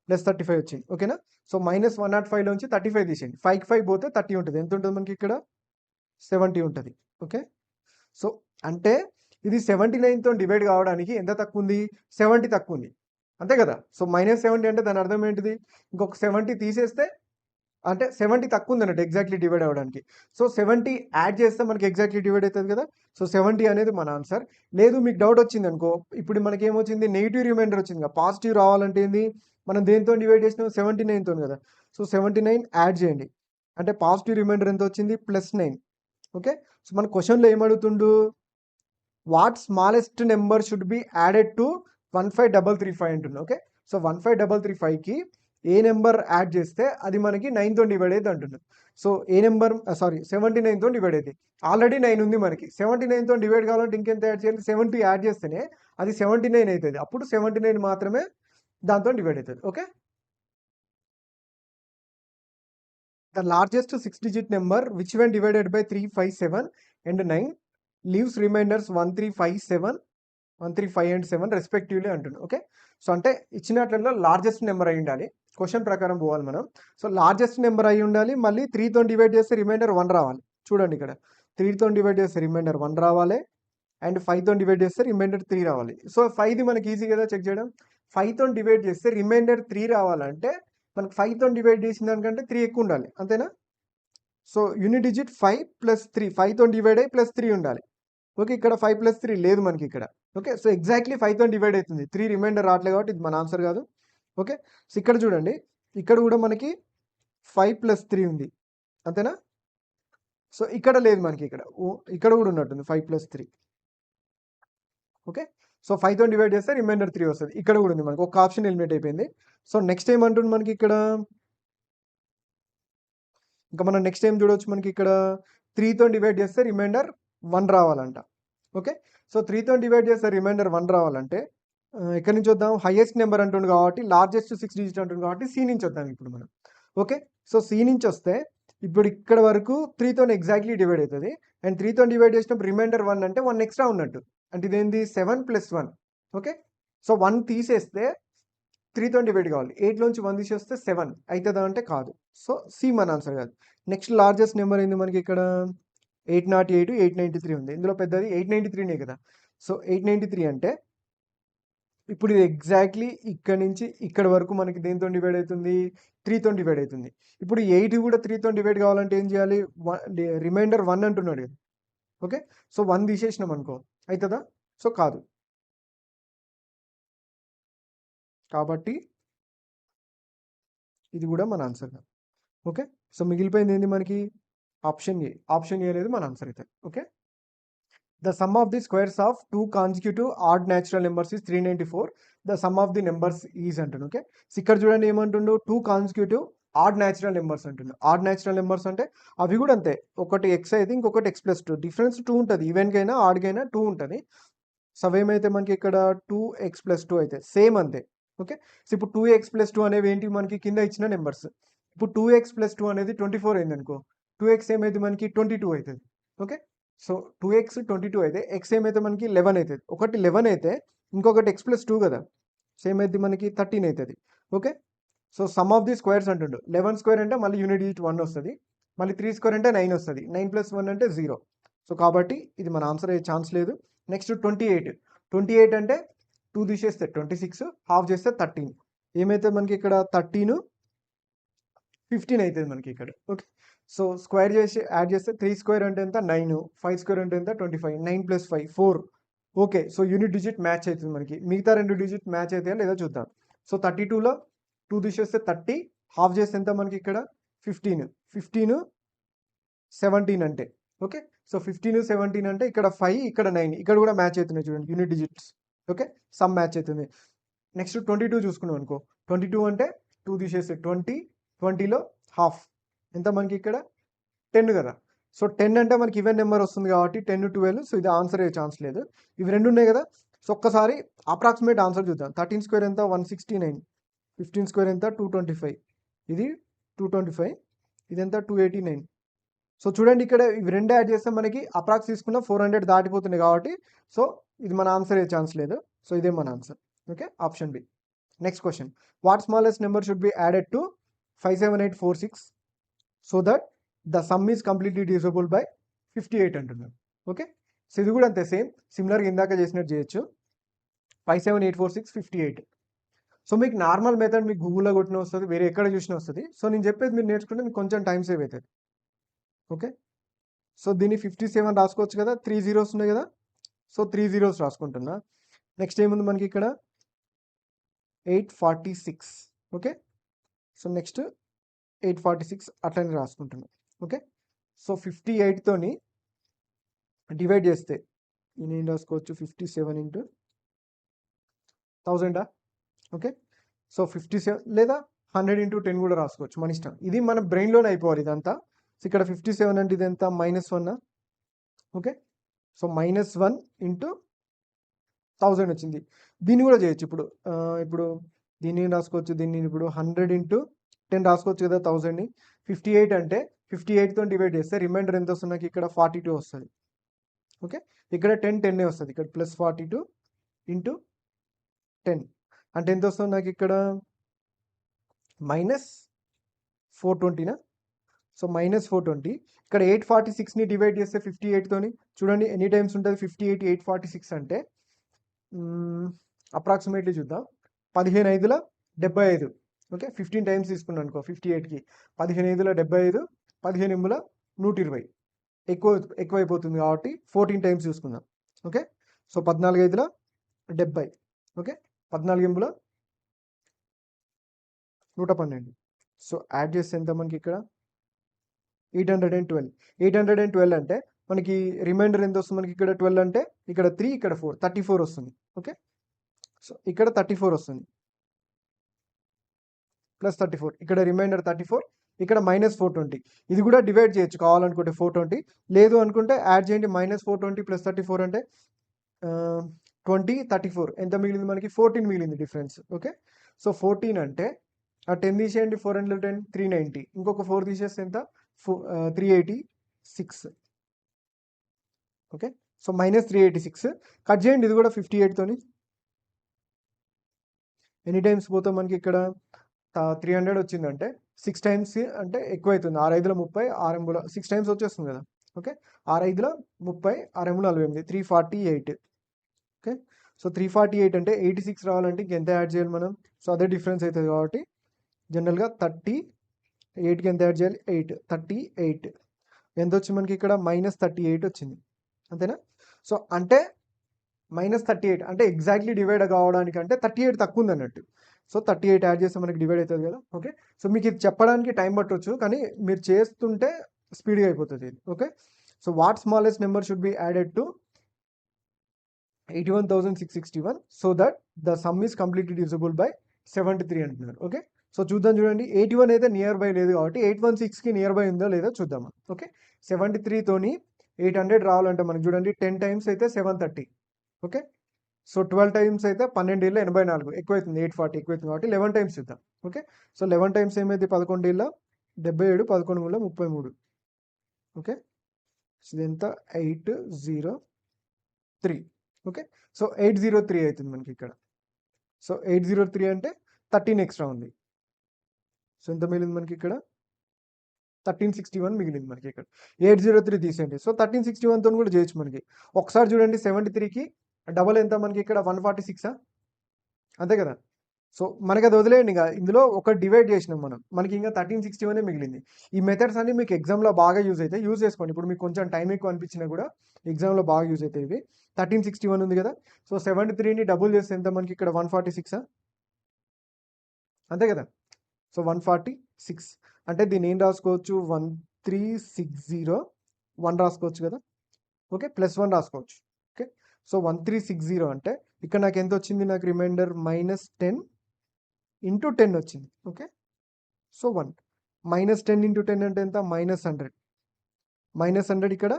+ 35 వచ్చింది. ఓకేనా. సో -105లోంచి 35 తీసేయండి. 5కి 5 పోతే 30 ఉంటుంది. ఎంత ఉంటుంది మనకి ఇక్కడ? 70 ఉంటుంది. ఓకే, సో అంటే ఇది 79తో డివైడ్ కావడానికి ఎంత తక్కువ ఉంది? 70 తక్కువ ఉంది, అంతే కదా. సో -70 అంటే దాని అర్థం ఏంటిది? ఇంకొక 70 తీసేస్తే అంటే 70 తక్కువ ఉంది అన్నట్టు ఎగ్జాక్ట్లీ డివైడ్ అవ్వడానికి. సో 70 యాడ్ చేస్తే మనకి ఎగ్జాక్ట్లీ డివైడ్ అవుతుంది కదా. సో 70 అనేది మన ఆన్సర్. లేదు మీకు డౌట్ వచ్చింది అనుకో, ఇప్పుడు మనకి ఏమొచ్చింది? నెగిటివ్ రిమైండర్ వచ్చింది కదా. పాజిటివ్ రావాలంటే ఏంది? మనం దేంతో డివైడ్ చేసినాం? 79తో కదా. సో 79 యాడ్ చేయండి అంటే పాజిటివ్ రిమైండర్ ఎంత వచ్చింది? +9. ఓకే, సో మన క్వశ్చన్లో ఏమడుగుతుండు? What smallest number should be added to 15335 అంటున్నా. ఓకే, సో 15335కి ఏ నెంబర్ యాడ్ చేస్తే అది మనకి 9తో డివైడ్ అవుతుంది అంటున్నాం. సో ఏ నెంబర్ 79తో డివైడ్ అవుతుంది. ఆల్రెడీ 9 ఉంది మనకి. 79తో డివైడ్ కావాలంటే ఇంకెంత యాడ్ చేయాలి? 70 యాడ్ చేస్తేనే అది 79 అవుతుంది. అప్పుడు 79 మాత్రమే దాంతో డివైడ్ అవుతుంది. Okay, the largest 6-digit number which when divided by 3, 5, 7 and 9 leaves remainders 1, 3, 5, 7 1 3 5 and 7 respectively అంటున్నాను. ఓకే, సో అంటే ఇచ్చినట్లలో లార్జెస్ట్ నెంబర్ అయి ఉండాలి. క్వశ్చన్ ప్రకారం పోవాలి మనం. సో లార్జెస్ట్ నెంబర్ అయి ఉండాలి, మళ్ళీ 3తో డివైడ్ చేస్తే రిమైండర్ 1 రావాలి. చూడండి ఇక్కడ 3తో డివైడ్ చేస్తే రిమైండర్ 1 రావాలి, అండ్ 5తో డివైడ్ చేస్తే రిమైండర్ 3 రావాలి. సో 5ది మనకి ఈజీ కదా చెక్ చేయడం. 5తో డివైడ్ చేస్తే రిమైండర్ 3 రావాలంటే మనకు 5తో డివైడ్ చేసిన దానికంటే 3 ఎక్కువ ఉండాలి, అంతేనా? సో యూనిట్ డిజిట్ 5 ప్లస్ 3, 5తో డివైడ్ అయ్యి ప్లస్ 3 ఉండాలి. ఓకే, ఇక్కడ 5 ప్లస్ 3 లేదు మనకి ఇక్కడ. ఓకే, సో ఎగ్జాక్ట్లీ 5తో డివైడ్ అవుతుంది, 3 రిమైండర్ రావట్లేదు కాబట్టి ఇది మన ఆన్సర్ కాదు. ఓకే, సో ఇక్కడ చూడండి, ఇక్కడ కూడా మనకి 5 ప్లస్ 3 ఉంది, అంతేనా? సో ఇక్కడ లేదు మనకి, ఇక్కడ కూడా ఉన్నట్టుంది 5 ప్లస్ 3. ఓకే, సో 5తో డివైడ్ చేస్తే రిమైండర్ 3 వస్తుంది. ఇక్కడ కూడా ఉంది మనకి, ఒక ఆప్షన్ ఎలిమినేట్ అయిపోయింది. సో నెక్స్ట్ ఏమంటుంది మనకి ఇక్కడ, ఇంకా మనం నెక్స్ట్ ఏం చూడవచ్చు మనకి ఇక్కడ 3తో డివైడ్ చేస్తే రిమైండర్ 1 రావాలంట. ఓకే, సో 3తో డివైడ్ చేస్తే రిమైండర్ 1 రావాలంటే ఎక్కడి నుంచి వద్దాం, హైయెస్ట్ నెంబర్ అంటుంది కాబట్టి, లార్జెస్ట్ 6 డిజిట్ అంటుంది కాబట్టి సి నుంచి వద్దాం ఇప్పుడు మనం. ఓకే, సో సి నుంచి వస్తే ఇప్పుడు ఇక్కడ వరకు 3తో ఎగ్జాక్ట్లీ డివైడ్ అవుతుంది, అండ్ 3తో డివైడ్ చేసినప్పుడు రిమైండర్ 1 అంటే 1 ఎక్స్ట్రా ఉన్నట్టు, అంటే ఇదేంది 7 ప్లస్ 1. ఓకే, సో 1 తీసేస్తే 3తో డివైడ్ కావాలి, 8లోంచి 1 తీసేస్తే 7 అవుతుందా అంటే కాదు. సో సి మన ఆన్సర్ కాదు. నెక్స్ట్ లార్జెస్ట్ నెంబర్ ఏంది మనకి ఇక్కడ 808, 893 ఉంది. ఇందులో పెద్దది 893నే కదా. సో 893 అంటే ఇప్పుడు ఇది ఎగ్జాక్ట్లీ ఇక్కడ నుంచి ఇక్కడ వరకు మనకి దేంతో డివైడ్ అవుతుంది, 3తో డివైడ్ అవుతుంది. ఇప్పుడు 8 కూడా 3తో డివైడ్ కావాలంటే ఏం చేయాలి, రిమైండర్ 1 అంటున్నాడు కదా. ఓకే, సో 1 తీసేసినాం అనుకో, అవుతుందా? సో కాదు, కాబట్టి ఇది కూడా మన ఆన్సర్ కాదు. ఓకే, సో మిగిలిపోయింది ఏంది మనకి, ఆప్షన్ ఏ. ఆప్షన్ ఏ అనేది మన ఆన్సర్ అవుతుంది. Okay, the sum of the squares of 2 consecutive add natural numbers is 394. The sum of the numbers is అంటుండు. ఓకే, సో ఇక్కడ చూడండి ఏమంటుండు, 2 కాన్సిక్యూటివ్ ఆడ్ న్యాచురల్ నెంబర్స్ అంటుండు. ఆడ్ న్యాచురల్ నెంబర్స్ అంటే అవి కూడా అంతే, ఒకటి ఎక్స్ అయితే ఇంకొకటి x ప్లస్ 2, డిఫరెన్స్ 2 ఉంటుంది, ఈవెన్కైనా ఆడ్కైనా 2 ఉంటుంది. సో అవేమైతే మనకి ఇక్కడ 2x ప్లస్ 2 అయితే సేమ్ అంతే. ఓకే, సో ఇప్పుడు 2x ప్లస్ 2 అనేవి ఏంటి మనకి కింద ఇచ్చిన నెంబర్స్. ఇప్పుడు 2x ప్లస్ 2 అనేది 24 అయింది అనుకో, 2x ఏమైతే మనకి 22 అవుతుంది. ఓకే, సో 2x 22 అయితే x ఏమైతే మనకి 11 అవుతుంది. ఒకటి 11 అయితే ఇంకొకటి x ప్లస్ 2 కదా, సేమ్ అయితే మనకి 13 అవుతుంది. Okay, so some of the squares అంటుండు. 11 స్క్వేర్ అంటే మళ్ళీ యూనిట్ డిజిట్ 1 వస్తుంది, మళ్ళీ 3 స్క్వేర్ అంటే 9 వస్తుంది, 9 ప్లస్ 1 అంటే 0. సో కాబట్టి ఇది మన ఆన్సర్ అయ్యే ఛాన్స్ లేదు. నెక్స్ట్ 28 అంటే 2 తీసేస్తే 26, హాఫ్ చేస్తే 13, ఏమైతే మనకి ఇక్కడ 13 15 అవుతుంది మనకి ఇక్కడ. ఓకే, సో స్క్వేర్ చేసి యాడ్ చేస్తే 3 స్క్వేర్ అంటే ఎంత 9, 5 స్క్వేర్ అంటే ఎంత 25, 9 plus 5 4. Okay, so unit digit match అవుతుంది మనకి, మిగతా 2 డిజిట్ మ్యాచ్ అవుతాయా లేదా చూద్దాం. సో 32లో 2 తీసేస్తే 30, హాఫ్ చేస్తే ఎంత మనకి ఇక్కడ 15, 15 17 అంటే. ఓకే, సో 15 17 అంటే ఇక్కడ 5 ఇక్కడ 9, ఇక్కడ కూడా మ్యాచ్ అవుతున్నాయి చూడండి unit digits. Okay, some match అవుతుంది. నెక్స్ట్ 22 చూసుకున్నాం అనుకో, 22 అంటే 2 తీసేస్తే 20, 20లో హాఫ్ ఎంత మనకి ఇక్కడ 10 కదా. సో 10 అంటే మనకి ఈవెన్ నెంబర్ వస్తుంది కాబట్టి 10 12, సో ఇది ఆన్సర్ అయ్యే ఛాన్స్ లేదు. ఇవి రెండు ఉన్నాయి కదా, సో ఒక్కసారి అప్రాక్సిమేట్ ఆన్సర్ చూద్దాం. 13 స్క్వేర్ ఎంత 169, 15 స్క్వేర్ ఎంత 225, ఇది 225, ఇది ఎంత 289. సో చూడండి ఇక్కడ ఇవి రెండు యాడ్ చేస్తే మనకి అప్రాక్స్ తీసుకున్న 400 దాటిపోతుంది కాబట్టి సో ఇది మన ఆన్సర్ అయ్యే ఛాన్స్ లేదు. సో ఇదే మన answer. Okay, option B. Next question, what smallest number should be added to 57846 so that the sum is completely divisible by 58 అంటున్నారు. ఓకే, సో ఇది కూడా అంతే సేమ్, సిమిలర్గా ఇందాక చేసినట్టు చేయొచ్చు. 57846 58. సో మీకు నార్మల్ మెథడ్ మీకు గూగుల్లో కొట్టిన వస్తుంది, వేరే ఎక్కడ చూసినా వస్తుంది. సో నేను చెప్పేది మీరు నేర్చుకుంటే మీకు కొంచెం టైం సేవ్ అవుతుంది. ఓకే, సో దీన్ని 57 రాసుకోవచ్చు కదా, 3 zeros ఉన్నాయి కదా, సో 3 zeros రాసుకుంటున్నా. నెక్స్ట్ ఏముంది మనకి ఇక్కడ 846. ఓకే, సో నెక్స్ట్ 846 అట్లనే రాసుకుంటున్నాం. ఓకే, సో 58తోని డివైడ్ చేస్తే నేను రాసుకోవచ్చు 57 ఇంటూ 1000. ఓకే, సో 57 లేదా 100 ఇంటూ 10 కూడా రాసుకోవచ్చు, మన ఇష్టం. ఇది మన బ్రెయిన్లోనే అయిపోవాలి ఇదంతా. సో ఇక్కడ 57 అంటే ఇది ఎంత -1. ఓకే, సో -1 ఇంటూ 1000 వచ్చింది. దీన్ని కూడా చేయొచ్చు. ఇప్పుడు దీన్ని రాసుకోవచ్చు, దీన్ని ఇప్పుడు 100 ఇంటూ 10 రాసుకోవచ్చు కదా 1000ని. 58 అంటే 58తో డివైడ్ చేస్తే రిమైండర్ ఎంత వస్తుంది నాకు ఇక్కడ 42 వస్తుంది. ఓకే, ఇక్కడ 10 10 వస్తుంది, ఇక్కడ +42 ఇంటూ 10 అంటే ఎంత వస్తుంది నాకు ఇక్కడ -420నా? సో -420 ఇక్కడ 846ని డివైడ్ చేస్తే 58 తోని చూడండి ఎన్ని టైమ్స్ ఉంటుంది 58 846 అంటే అప్రాక్సిమేట్లీ చూద్దాం 15 5ల 75 ఓకే 15 టైమ్స్ తీసుకున్నాను అనుకో 58కి 15 5ల 75 15 8ల 120 ఎక్కువైపోతుంది కాబట్టి 14 టైమ్స్ చూసుకుందాం okay so 14 5ల 70 okay 14 8ల 112 so add చేస్తే ఎంత మనకి ఇక్కడ 812 అంటే మనకి రిమైండర్ ఎంత వస్తుంది మనకి ఇక్కడ 12 అంటే ఇక్కడ 3 ఇక్కడ 4 34 వస్తుంది ఓకే సో ఇక్కడ 34 వస్తుంది ప్లస్ 34 ఇక్కడ రిమైండర్ 34 ఇక్కడ -420 ఇది కూడా డివైడ్ చేయొచ్చు కావాలనుకుంటే 420 లేదు అనుకుంటే యాడ్ చేయండి -420 ప్లస్ 34 అంటే 20 34 ఎంత మిగిలింది మనకి 14 మిగిలింది డిఫరెన్స్ ఓకే సో 14 అంటే ఆ 10 తీసేయండి 410 390 ఇంకొక 4 తీసేస్తే ఎంత 386 ఓకే సో -386 కట్ చేయండి ఇది కూడా 58 తోని ఎనీ టైమ్స్ పోతాం మనకి ఇక్కడ 300 వచ్చిందంటే 6 టైమ్స్ అంటే ఎక్కువ అవుతుంది 6 5ల 30 6 8ల 6 టైమ్స్ వచ్చేస్తుంది కదా ఓకే 6 5ల 30 6 8ల 48 348 ఓకే సో 348 అంటే 86 రావాలంటే ఇంకెంత యాడ్ చేయాలి మనం సో అదే డిఫరెన్స్ అవుతుంది కాబట్టి జనరల్గా 38కి ఎంత యాడ్ చేయాలి 8 38 ఎంత వచ్చింది మనకి ఇక్కడ -38 వచ్చింది అంతేనా సో అంటే -38 అంటే ఎగ్జాక్ట్లీ డివైడ్ కావడానికి అంటే 38 తక్కువ ఉంది అన్నట్టు సో 38 యాడ్ చేస్తే మనకి డివైడ్ అవుతుంది కదా ఓకే సో మీకు ఇది చెప్పడానికి టైం పట్టవచ్చు కానీ మీరు చేస్తుంటే స్పీడ్గా అయిపోతుంది ఇది okay so what smallest number should be added to 81,661 so that the sum is completely divisible by 73 అంటున్నారు ఓకే సో చూద్దాం చూడండి 81 అయితే నియర్ బై లేదు కాబట్టి 816కి నియర్ బై ఉందో లేదో చూద్దాం ఓకే 73 తోని 800 రావాలంటే మనకి చూడండి 10 టైమ్స్ అయితే 730 ఓకే సో 12 టైమ్స్ అయితే 12 ఏళ్ళ 84 ఎక్కువైతుంది 840 ఎక్కువైతుంది కాబట్టి 11 టైమ్స్ చూద్దాం ఓకే సో 11 టైమ్స్ ఏమైతే 11 ఏళ్ళ 77 11 ఏళ్ళ 33 ఓకే సో ఇదంతా 803 ఓకే సో 803 అవుతుంది మనకి ఇక్కడ సో 803 అంటే 13 ఎక్స్ట్రా ఉంది సో ఎంత మిగిలింది మనకి ఇక్కడ 1361 మిగిలింది మనకి ఇక్కడ 803 తీసేయండి సో 1361 తో కూడా చేయొచ్చు మనకి ఒకసారి చూడండి 73కి డబల్ ఎంత మనకి ఇక్కడ 146 అంతే కదా సో మనకి అది వదిలేయండి ఇంకా ఇందులో ఒక డివైడ్ చేసినాం మనకి ఇంకా 1361 మిగిలింది ఈ మెథడ్స్ అన్ని మీకు ఎగ్జామ్లో బాగా యూజ్ అవుతాయి యూజ్ చేసుకోండి ఇప్పుడు మీకు కొంచెం టైం ఎక్కువ అనిపించినా కూడా ఎగ్జామ్లో బాగా యూజ్ అవుతాయి ఇవి 1361 ఉంది కదా సో 73ని డబుల్ చేస్తే ఎంత మనకి ఇక్కడ 146 అంతే కదా సో 146 అంటే దీన్ని ఏం రాసుకోవచ్చు 1360 1 రాసుకోవచ్చు కదా ఓకే +1 రాసుకోవచ్చు ఓకే సో 1360 అంటే ఇక్కడ నాకు ఎంత వచ్చింది నాకు రిమైండర్ -10 ఇంటూ 10 వచ్చింది ఓకే సో 1 -10 ఇంటూ 10 అంటే ఎంత -100 -100 ఇక్కడ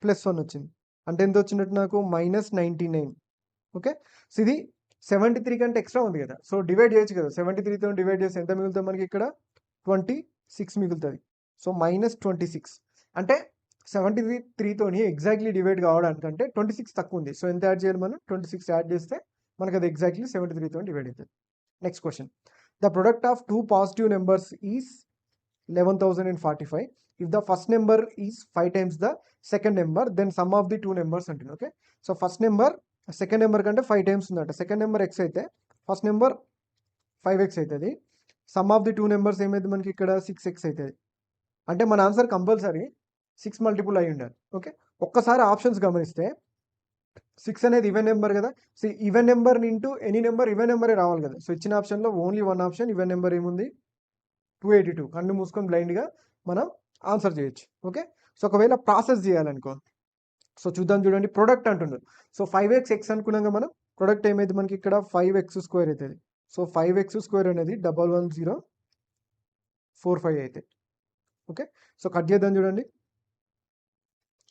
+1 వచ్చింది అంటే ఎంత వచ్చినట్టు నాకు -99 ఓకే సో ఇది 73 కంటే ఎక్స్ట్రా ఉంది కదా సో డివైడ్ చేయొచ్చు కదా 73తో డివైడ్ చేస్తే ఎంత మిగులుతుంది మనకి ఇక్కడ 26 మిగులుతుంది సో -26 అంటే 73తోని ఎగ్జాక్ట్లీ డివైడ్ కావడానికంటే 26 తక్కువ ఉంది సో ఎంత యాడ్ చేయాలి మనం 26 యాడ్ చేస్తే మనకు అది ఎగ్జాక్ట్లీ 73తో డివైడ్ అవుతుంది next question the product of 2 positive numbers is 11,045 if the first number is 5 times the second number then sum of the 2 numbers అంటుంది okay so first number second number కంటే 5 times ఉందంట second number x అయితే first number 5x అవుతుంది some of the 2 numbers ఏమైంది మనకి ఇక్కడ 6x అవుతుంది అంటే మన ఆన్సర్ కంపల్సరీ 6 మల్టిపుల్ అయి ఉండాలి ఓకే ఒక్కసారి ఆప్షన్స్ గమనిస్తే 6 అనేది ఈవెన్ నెంబర్ కదా so even number into any number even నెంబరే రావాలి కదా సో ఇచ్చిన ఆప్షన్లో only one option even number ఏముంది 282 కన్ను మూసుకొని బ్లైండ్గా మనం ఆన్సర్ చేయొచ్చు ఓకే సో ఒకవేళ ప్రాసెస్ చేయాలనుకో సో చూద్దాం చూడండి ప్రొడక్ట్ అంటున్నారు సో 5x x అనుకున్నాక మనం ప్రొడక్ట్ ఏమైతే మనకి ఇక్కడ 5x స్క్వేర్ అవుతుంది సో 5x స్క్వేర్ అనేది 11045 అయితే ఓకే సో కట్ చేద్దాం చూడండి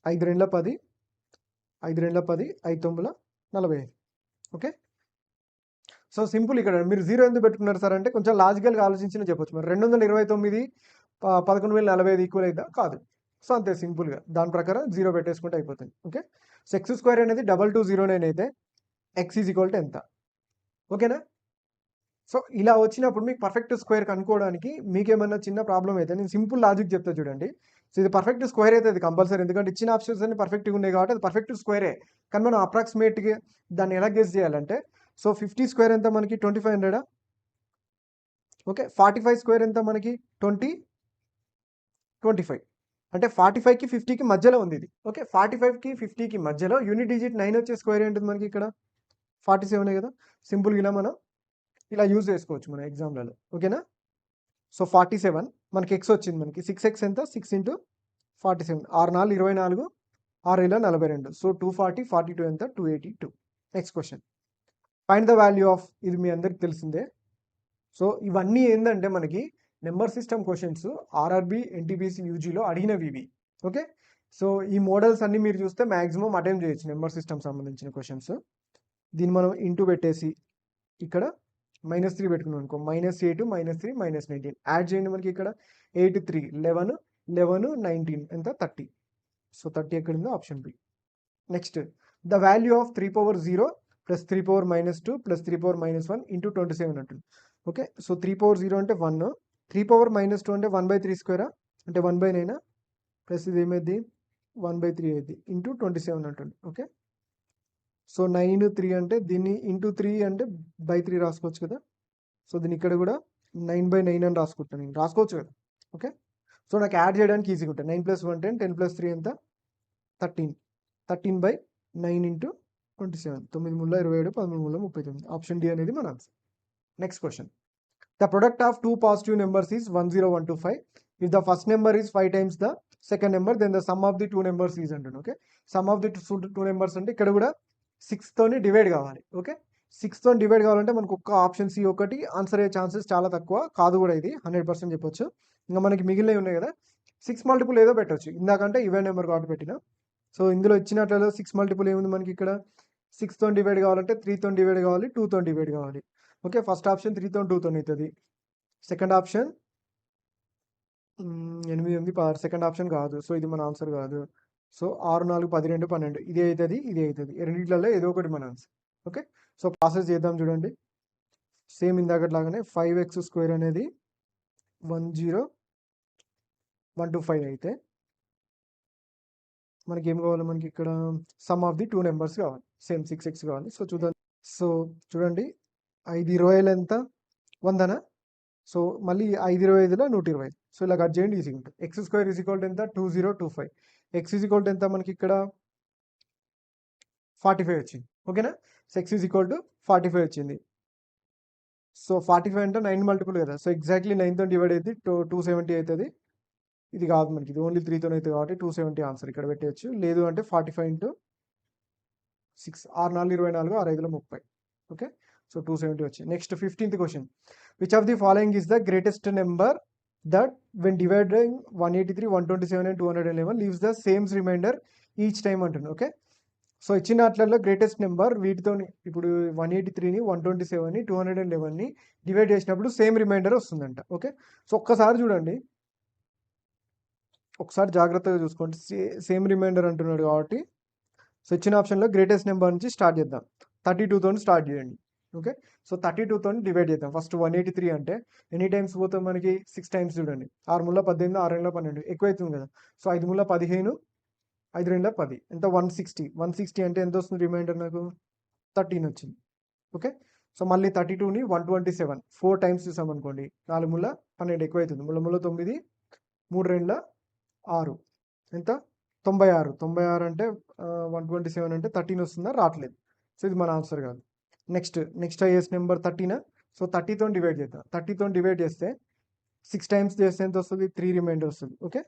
5 2 10 5 2 10 5 9 45 ఓకే సో సింపుల్ ఇక్కడ మీరు 0 ఎందుకు పెట్టుకున్నారు సార్ అంటే కొంచెం లాజికల్గా ఆలోచించిన చెప్పొచ్చు మరి 229 11,045 ఈక్వల్ అయిద్దా కాదు సో అంతే సింపుల్గా దాని ప్రకారం 0 పెట్టేసుకుంటే అయిపోతుంది ఓకే సో x స్క్వేర్ అనేది 2209 అయితే x ఈజ్ ఈక్వల్ టు ఎంత. ఓకేనా? సో ఇలా వచ్చినప్పుడు మీకు పర్ఫెక్ట్ స్క్వేర్ కనుక్కోవడానికి మీకేమన్నా చిన్న ప్రాబ్లం అయితే నేను సింపుల్ లాజిక్ చెప్తా చూడండి. సో ఇది పర్ఫెక్ట్ స్క్వేర్ అవుతుంది కంపల్సరీ, ఎందుకంటే ఇచ్చిన ఆప్షన్స్ అన్ని పర్ఫెక్ట్గా ఉన్నాయి కాబట్టి అది పర్ఫెక్ట్ స్క్వేరే. కానీ మనం అప్రాక్సిమేట్గా దాన్ని ఎలా గెస్ చేయాలంటే, సో 50 స్క్వేర్ ఎంత మనకి 2500, ఓకే. 45 స్క్వేర్ ఎంత మనకి 25, అంటే 45కి 50కి మధ్యలో ఉంది ఇది. ఓకే, 45కి 50కి మధ్యలో యూనిట్ డిజిట్ 9 వచ్చే స్క్వేర్ ఏంటిది మనకి ఇక్కడ 47 కదా. సింపుల్గా ఇలా మనం ఇలా యూజ్ చేసుకోవచ్చు మన ఎగ్జామ్లలో. ఓకేనా? సో 47 మనకి ఎక్స్ వచ్చింది, మనకి 6x ఎంత 6 ఇంటూ 47, 6 4 24, 6 42, సో 240, 42 ఎంత 282. Next question, find the value of, ఇది మీ అందరికి తెలిసిందే. సో ఇవన్నీ ఏంటంటే మనకి number system questions RRB NTPC యూజీలో అడిగినవి ఇవి. ఓకే, సో ఈ మోడల్స్ అన్ని మీరు చూస్తే మ్యాక్సిమం అటెంప్ట్ చేయొచ్చు నెంబర్ సిస్టమ్ సంబంధించిన క్వశ్చన్స్. దీన్ని మనం ఇంటూ పెట్టేసి ఇక్కడ -3 పెట్టుకున్నాం అనుకో, -8 -3 -19 యాడ్ చేయండి. మనకి ఇక్కడ 8 3 11 11 19 ఎంత 30. సో 30 ఎక్కడ ఉందో option B. Next, the value of 3 power 0 plus 3 power -2 plus 3 power -1 into 27 అంటుంది. ఓకే, సో 3 power 0 అంటే 1, 3 power -2 అంటే 1/3 స్క్వేరా, అంటే 1/9 ప్లస్ ఇది ఏమైంది 1/3 అయింది ఇంటూ 27 అంటుంది. ఓకే, సో 9 3 అంటే దీన్ని ఇంటూ 3 అంటే బై 3 రాసుకోవచ్చు కదా. సో దీన్ని ఇక్కడ కూడా 9/9 అని రాసుకుంటాను, నేను రాసుకోవచ్చు కదా. ఓకే, సో నాకు యాడ్ చేయడానికి ఈజీగా ఉంటుంది. 9 + 1 10, 10 + 3 ఎంత 13, 13/9 ఇంటూ 27, 9 × 27, 13 × 39. ఆప్షన్ డి అనేది మన ఆన్సర్. Next question, the product of two positive numbers is 10125. If the first number is 5 times the second number, then the sum of the two numbers is అంటుంది. Okay, sum of the two numbers అంటే ఇక్కడ కూడా 6 తోని divide కావాలి. Okay, 6 తోని divide కావాలంటే మనకు ఒక్క ఆప్షన్ సి ఒకటి ఆన్సర్ అయ్యే ఛాన్సెస్ చాలా తక్కువ, కాదు కూడా ఇది 100% చెప్పొచ్చు. ఇంకా మనకి మిగిలినవి ఉన్నాయి కదా, 6 మల్టిపుల్ ఏదో పెట్టవచ్చు. ఇందాకంటే ఈవెన్ నెంబర్ కాబట్టి పెట్టిన. సో ఇందులో ఇచ్చినట్లలో 6 మల్టిపుల్ ఏముంది మనకి ఇక్కడ, 6 తోని డివైడ్ కావాలంటే 3 తోని డివైడ్ కావాలి, 2 తోని డివైడ్ కావాలి. ఓకే, ఫస్ట్ ఆప్షన్ 3 తోని 2 తోని అవుతుంది. సెకండ్ ఆప్షన్ 8 8 16, సెకండ్ ఆప్షన్ కాదు, సో ఇది మన ఆన్సర్ కాదు. సో 6 4 12 12 ఇది అవుతుంది, ఇది అవుతుంది, రెండింటిలో ఏదో ఒకటి మన ఆన్సర్. ఓకే, సో ప్రాసెస్ చేద్దాం చూడండి. సేమ్ ఇందాకట్లాగానే 5x² అనేది 10125 అయితే మనకి ఏం కావాలి, మనకి ఇక్కడ some of the two numbers కావాలి, సేమ్ 6x కావాలి. సో చూద్దాం. సో చూడండి 5 20 ఎంత 100నా, సో మళ్ళీ 5 25లో 120. సో ఇలా కట్ చేయండి, ఈజీగా ఉంటుంది. x² ఈజ్ ఈక్వల్ టు ఎంత 2025, x ఈజ్ ఈక్వల్ టు ఎంత మనకి ఇక్కడ 45 వచ్చింది. ఓకేనా, so x is equal to 45 వచ్చింది. సో 45 అంటే 9 మల్టిపుల్ కదా, సో ఎగ్జాక్ట్లీ 9తో డివైడ్ అయితే 270 అవుతుంది. ఇది కాదు మనకి, ఇది ఓన్లీ 3తో అవుతుంది కాబట్టి 270 ఆన్సర్ ఇక్కడ పెట్టవచ్చు. లేదు అంటే 45 × 6, 6 4 24, 6 5 30. ఓకే, సో 270 వచ్చింది. Next 15th question, which of the following is the greatest number that when dividing 183 127 and 211 leaves the sames remainder each time అంటుంది. ఓకే, సో ఇచ్చిన వాటిల్లో గ్రేటెస్ట్ నెంబర్ వీటితో ఇప్పుడు 183ని 127ని 211ని డివైడ్ చేసినప్పుడు సేమ్ రిమైండర్ వస్తుందంట. ఓకే, సో ఒక్కసారి చూడండి, ఒకసారి జాగ్రత్తగా చూసుకోండి. సేమ్ రిమైండర్ అంటున్నాడు కాబట్టి, సో ఇచ్చిన ఆప్షన్లో గ్రేటెస్ట్ నెంబర్ నుంచి స్టార్ట్ చేద్దాం. 32తో స్టార్ట్ చేయండి. ఓకే, సో 32తో డివైడ్ చేద్దాం. ఫస్ట్ 183 అంటే ఎనీ టైమ్స్ పోతాం మనకి 6 times చూడండి, 6 × 18, 6 × 12 ఎక్కువ అవుతుంది కదా. సో 5 × 15, 5 × 2 10 ఎంత 160. 160 అంటే ఎంత వస్తుంది రిమైండర్, నాకు 13 వచ్చింది. ఓకే, సో మళ్ళీ 32ని 127 4 times చూసాం అనుకోండి, 4 × 12 ఎక్కువ అవుతుంది, 3 × 9 3 2 6 ఎంత 96. 96 అంటే 127 అంటే 13 వస్తుందా, రావట్లేదు. సో ఇది మన ఆన్సర్ కాదు. Next highest number 13. సో 30తో డివైడ్ చేద్దాం. 30తో డివైడ్ చేస్తే 6 times చేస్తే ఎంత వస్తుంది, 3 రిమైండర్ వస్తుంది. ఓకే,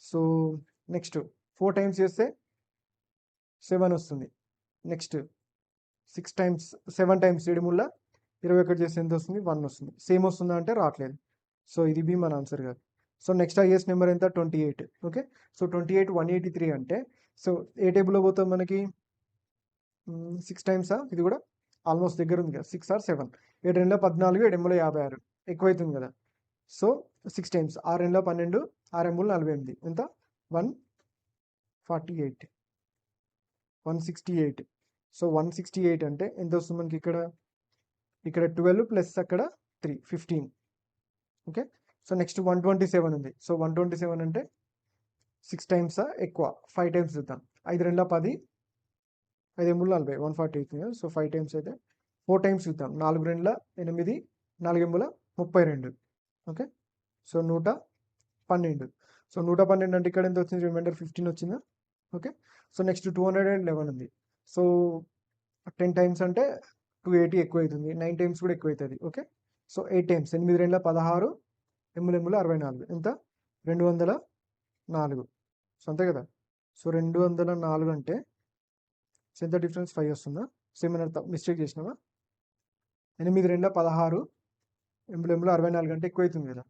సో నెక్స్ట్ 4 times చేస్తే 7 వస్తుంది. నెక్స్ట్ 6 times 7 times 7 × 21 చేస్తే ఎంత వస్తుంది, 1 వస్తుంది. సేమ్ వస్తుందా అంటే రావట్లేదు. సో ఇది బి మన ఆన్సర్ కాదు. సో నెక్స్ట్ హైయెస్ట్ నెంబర్ ఎంత 28. ఓకే, సో 28 183 అంటే, సో ఏ టేబుల్లో పోతాం మనకి 6 times ఇది కూడా ఆల్మోస్ట్ దగ్గర ఉంది కదా, 6 or 7, 7 2 14, 7 8 56 ఎక్కువ అవుతుంది కదా. సో 6 times 6 2 12, 6 8 48 ఎంత 148 168. సో 168 అంటే ఎంత వస్తుంది మనకి ఇక్కడ 12 ప్లస్ అక్కడ 3 15. ఓకే, సో నెక్స్ట్ 127 ఉంది. సో 127 అంటే 6 టైమ్స్ ఎక్కువ, 5 టైమ్స్ చూద్దాం. 5 2 10, 5 8 40, 148. సో 5 టైమ్స్ అయితే 4 టైమ్స్ చూద్దాం. 4 2 8, 4 8 32. Okay, so 112. సో 112 అంటే ఇక్కడ ఎంత వచ్చింది, రిమైండర్ 15 వచ్చిందా. ఓకే, సో నెక్స్ట్ 211 ఉంది. సో 10 టైమ్స్ అంటే 280 ఎక్కువ అవుతుంది, 9 టైమ్స్ కూడా ఎక్కువ అవుతుంది. ఓకే, సో 8 టైమ్స్, 8 2 16, 8 8 64, ఎంత 204. సో అంతే కదా. సో 204 అంటే ఎంత డిఫరెన్స్ 5 వస్తుందా. సో ఏమైనా మిస్టేక్ చేసినావా. 8 2 16, 8 8 64 అంటే ఎక్కువ అవుతుంది కదా.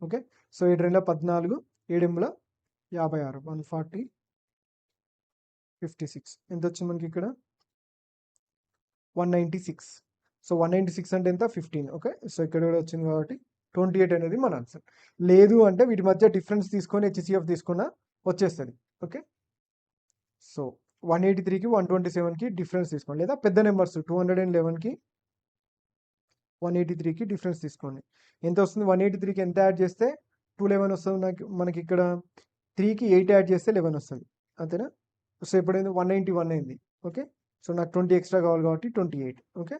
ఓకే, సో 7 2 14, 7 8 56, 140 56 ఎంత వచ్చింది మనకి ఇక్కడ 196. సో 196 అంటే ఎంత 15. ఓకే, సో ఇక్కడ కూడా వచ్చింది కాబట్టి 28 అనేది మన ఆన్సర్. లేదు అంటే వీటి మధ్య డిఫరెన్స్ తీసుకొని హెచ్సిఎఫ్ తీసుకున్నా వచ్చేస్తుంది. ఓకే, సో 183కి 127కి డిఫరెన్స్ తీసుకోండి, లేదా పెద్ద నెంబర్స్ 211కి 183కి డిఫరెన్స్ తీసుకోండి. ఎంత వస్తుంది, 183కి ఎంత యాడ్ చేస్తే 211 వస్తుంది మనకి ఇక్కడ 3కి 8 యాడ్ చేస్తే 11 వస్తుంది, అంతేనా. సో ఎప్పుడైంది 191 అయింది. ఓకే, సో నాకు 20 ఎక్స్ట్రా కావాలి కాబట్టి 28. ఓకే,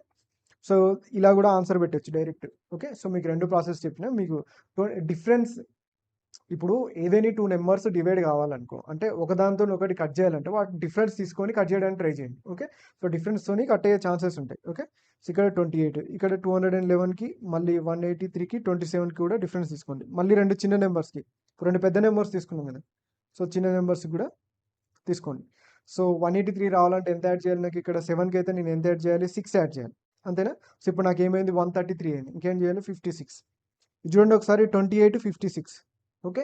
సో ఇలా కూడా ఆన్సర్ పెట్టచ్చు డైరెక్ట్. ఓకే, సో మీకు 2 ప్రాసెస్ చెప్పినా, మీకు డిఫరెన్స్ ఇప్పుడు ఏదైనా 2 నెంబర్స్ డివైడ్ కావాలనుకో, అంటే ఒకదానితో ఒకటి కట్ చేయాలంటే వాటి డిఫరెన్స్ తీసుకొని కట్ చేయడానికి ట్రై చేయండి. ఓకే, సో డిఫరెన్స్తోని కట్ అయ్యే ఛాన్సెస్ ఉంటాయి. ఓకే, సో ఇక్కడ 28, ఇక్కడ 211కి, మళ్ళీ 183కి 27కి కూడా డిఫరెన్స్ తీసుకోండి. మళ్ళీ 2 చిన్న నెంబర్స్కి, 2 పెద్ద నెంబర్స్ తీసుకున్నాం కదా, సో చిన్న నెంబర్స్కి కూడా తీసుకోండి. సో 183 రావాలంటే ఎంత యాడ్ చేయాలి, నాకు ఇక్కడ 7కి అయితే నేను ఎంత యాడ్ చేయాలి, 6 యాడ్ చేయాలి, అంతేనా. సో ఇప్పుడు నాకు ఏమైంది 133 అయింది, ఇంకేం చేయాలి 56. ఇది చూడండి ఒకసారి 28 56. ఓకే,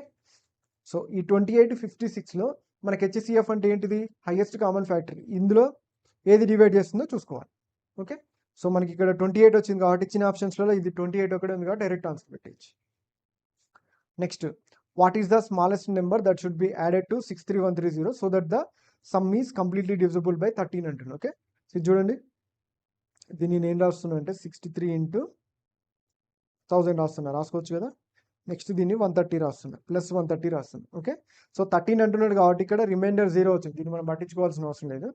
సో ఈ 28 56లో మనకి హెచ్సిఎఫ్ అంటే ఏంటిది, హైయెస్ట్ కామన్ ఫ్యాక్టర్. ఇందులో ఏది డివైడ్ చేస్తుందో చూసుకోవాలి. ఓకే, సో మనకి ఇక్కడ 28 వచ్చింది కాబట్టి ఇచ్చిన ఆప్షన్స్లలో ఇది 28 ఒకటే ఉంది కాబట్టి డైరెక్ట్ ఆన్సర్ పెట్టేయచ్చు. Next, what is the smallest number that should be added to 63130 so that the sum is completely divisible by 13 అంటున్నాను. ఓకే, సో చూడండి దీన్ని నేను రాస్తున్నా అంటే 63 × 1000 రాస్తున్నా, రాసుకోవచ్చు కదా. నెక్స్ట్ దీన్ని 130 రాస్తున్నా, ప్లస్ 130 రాస్తున్నా. ఓకే, సో 13 అంటున్నాడు కాబట్టి ఇక్కడ రిమైండర్ 0 వచ్చింది, దీన్ని మనం పట్టించుకోవాల్సిన అవసరం లేదు.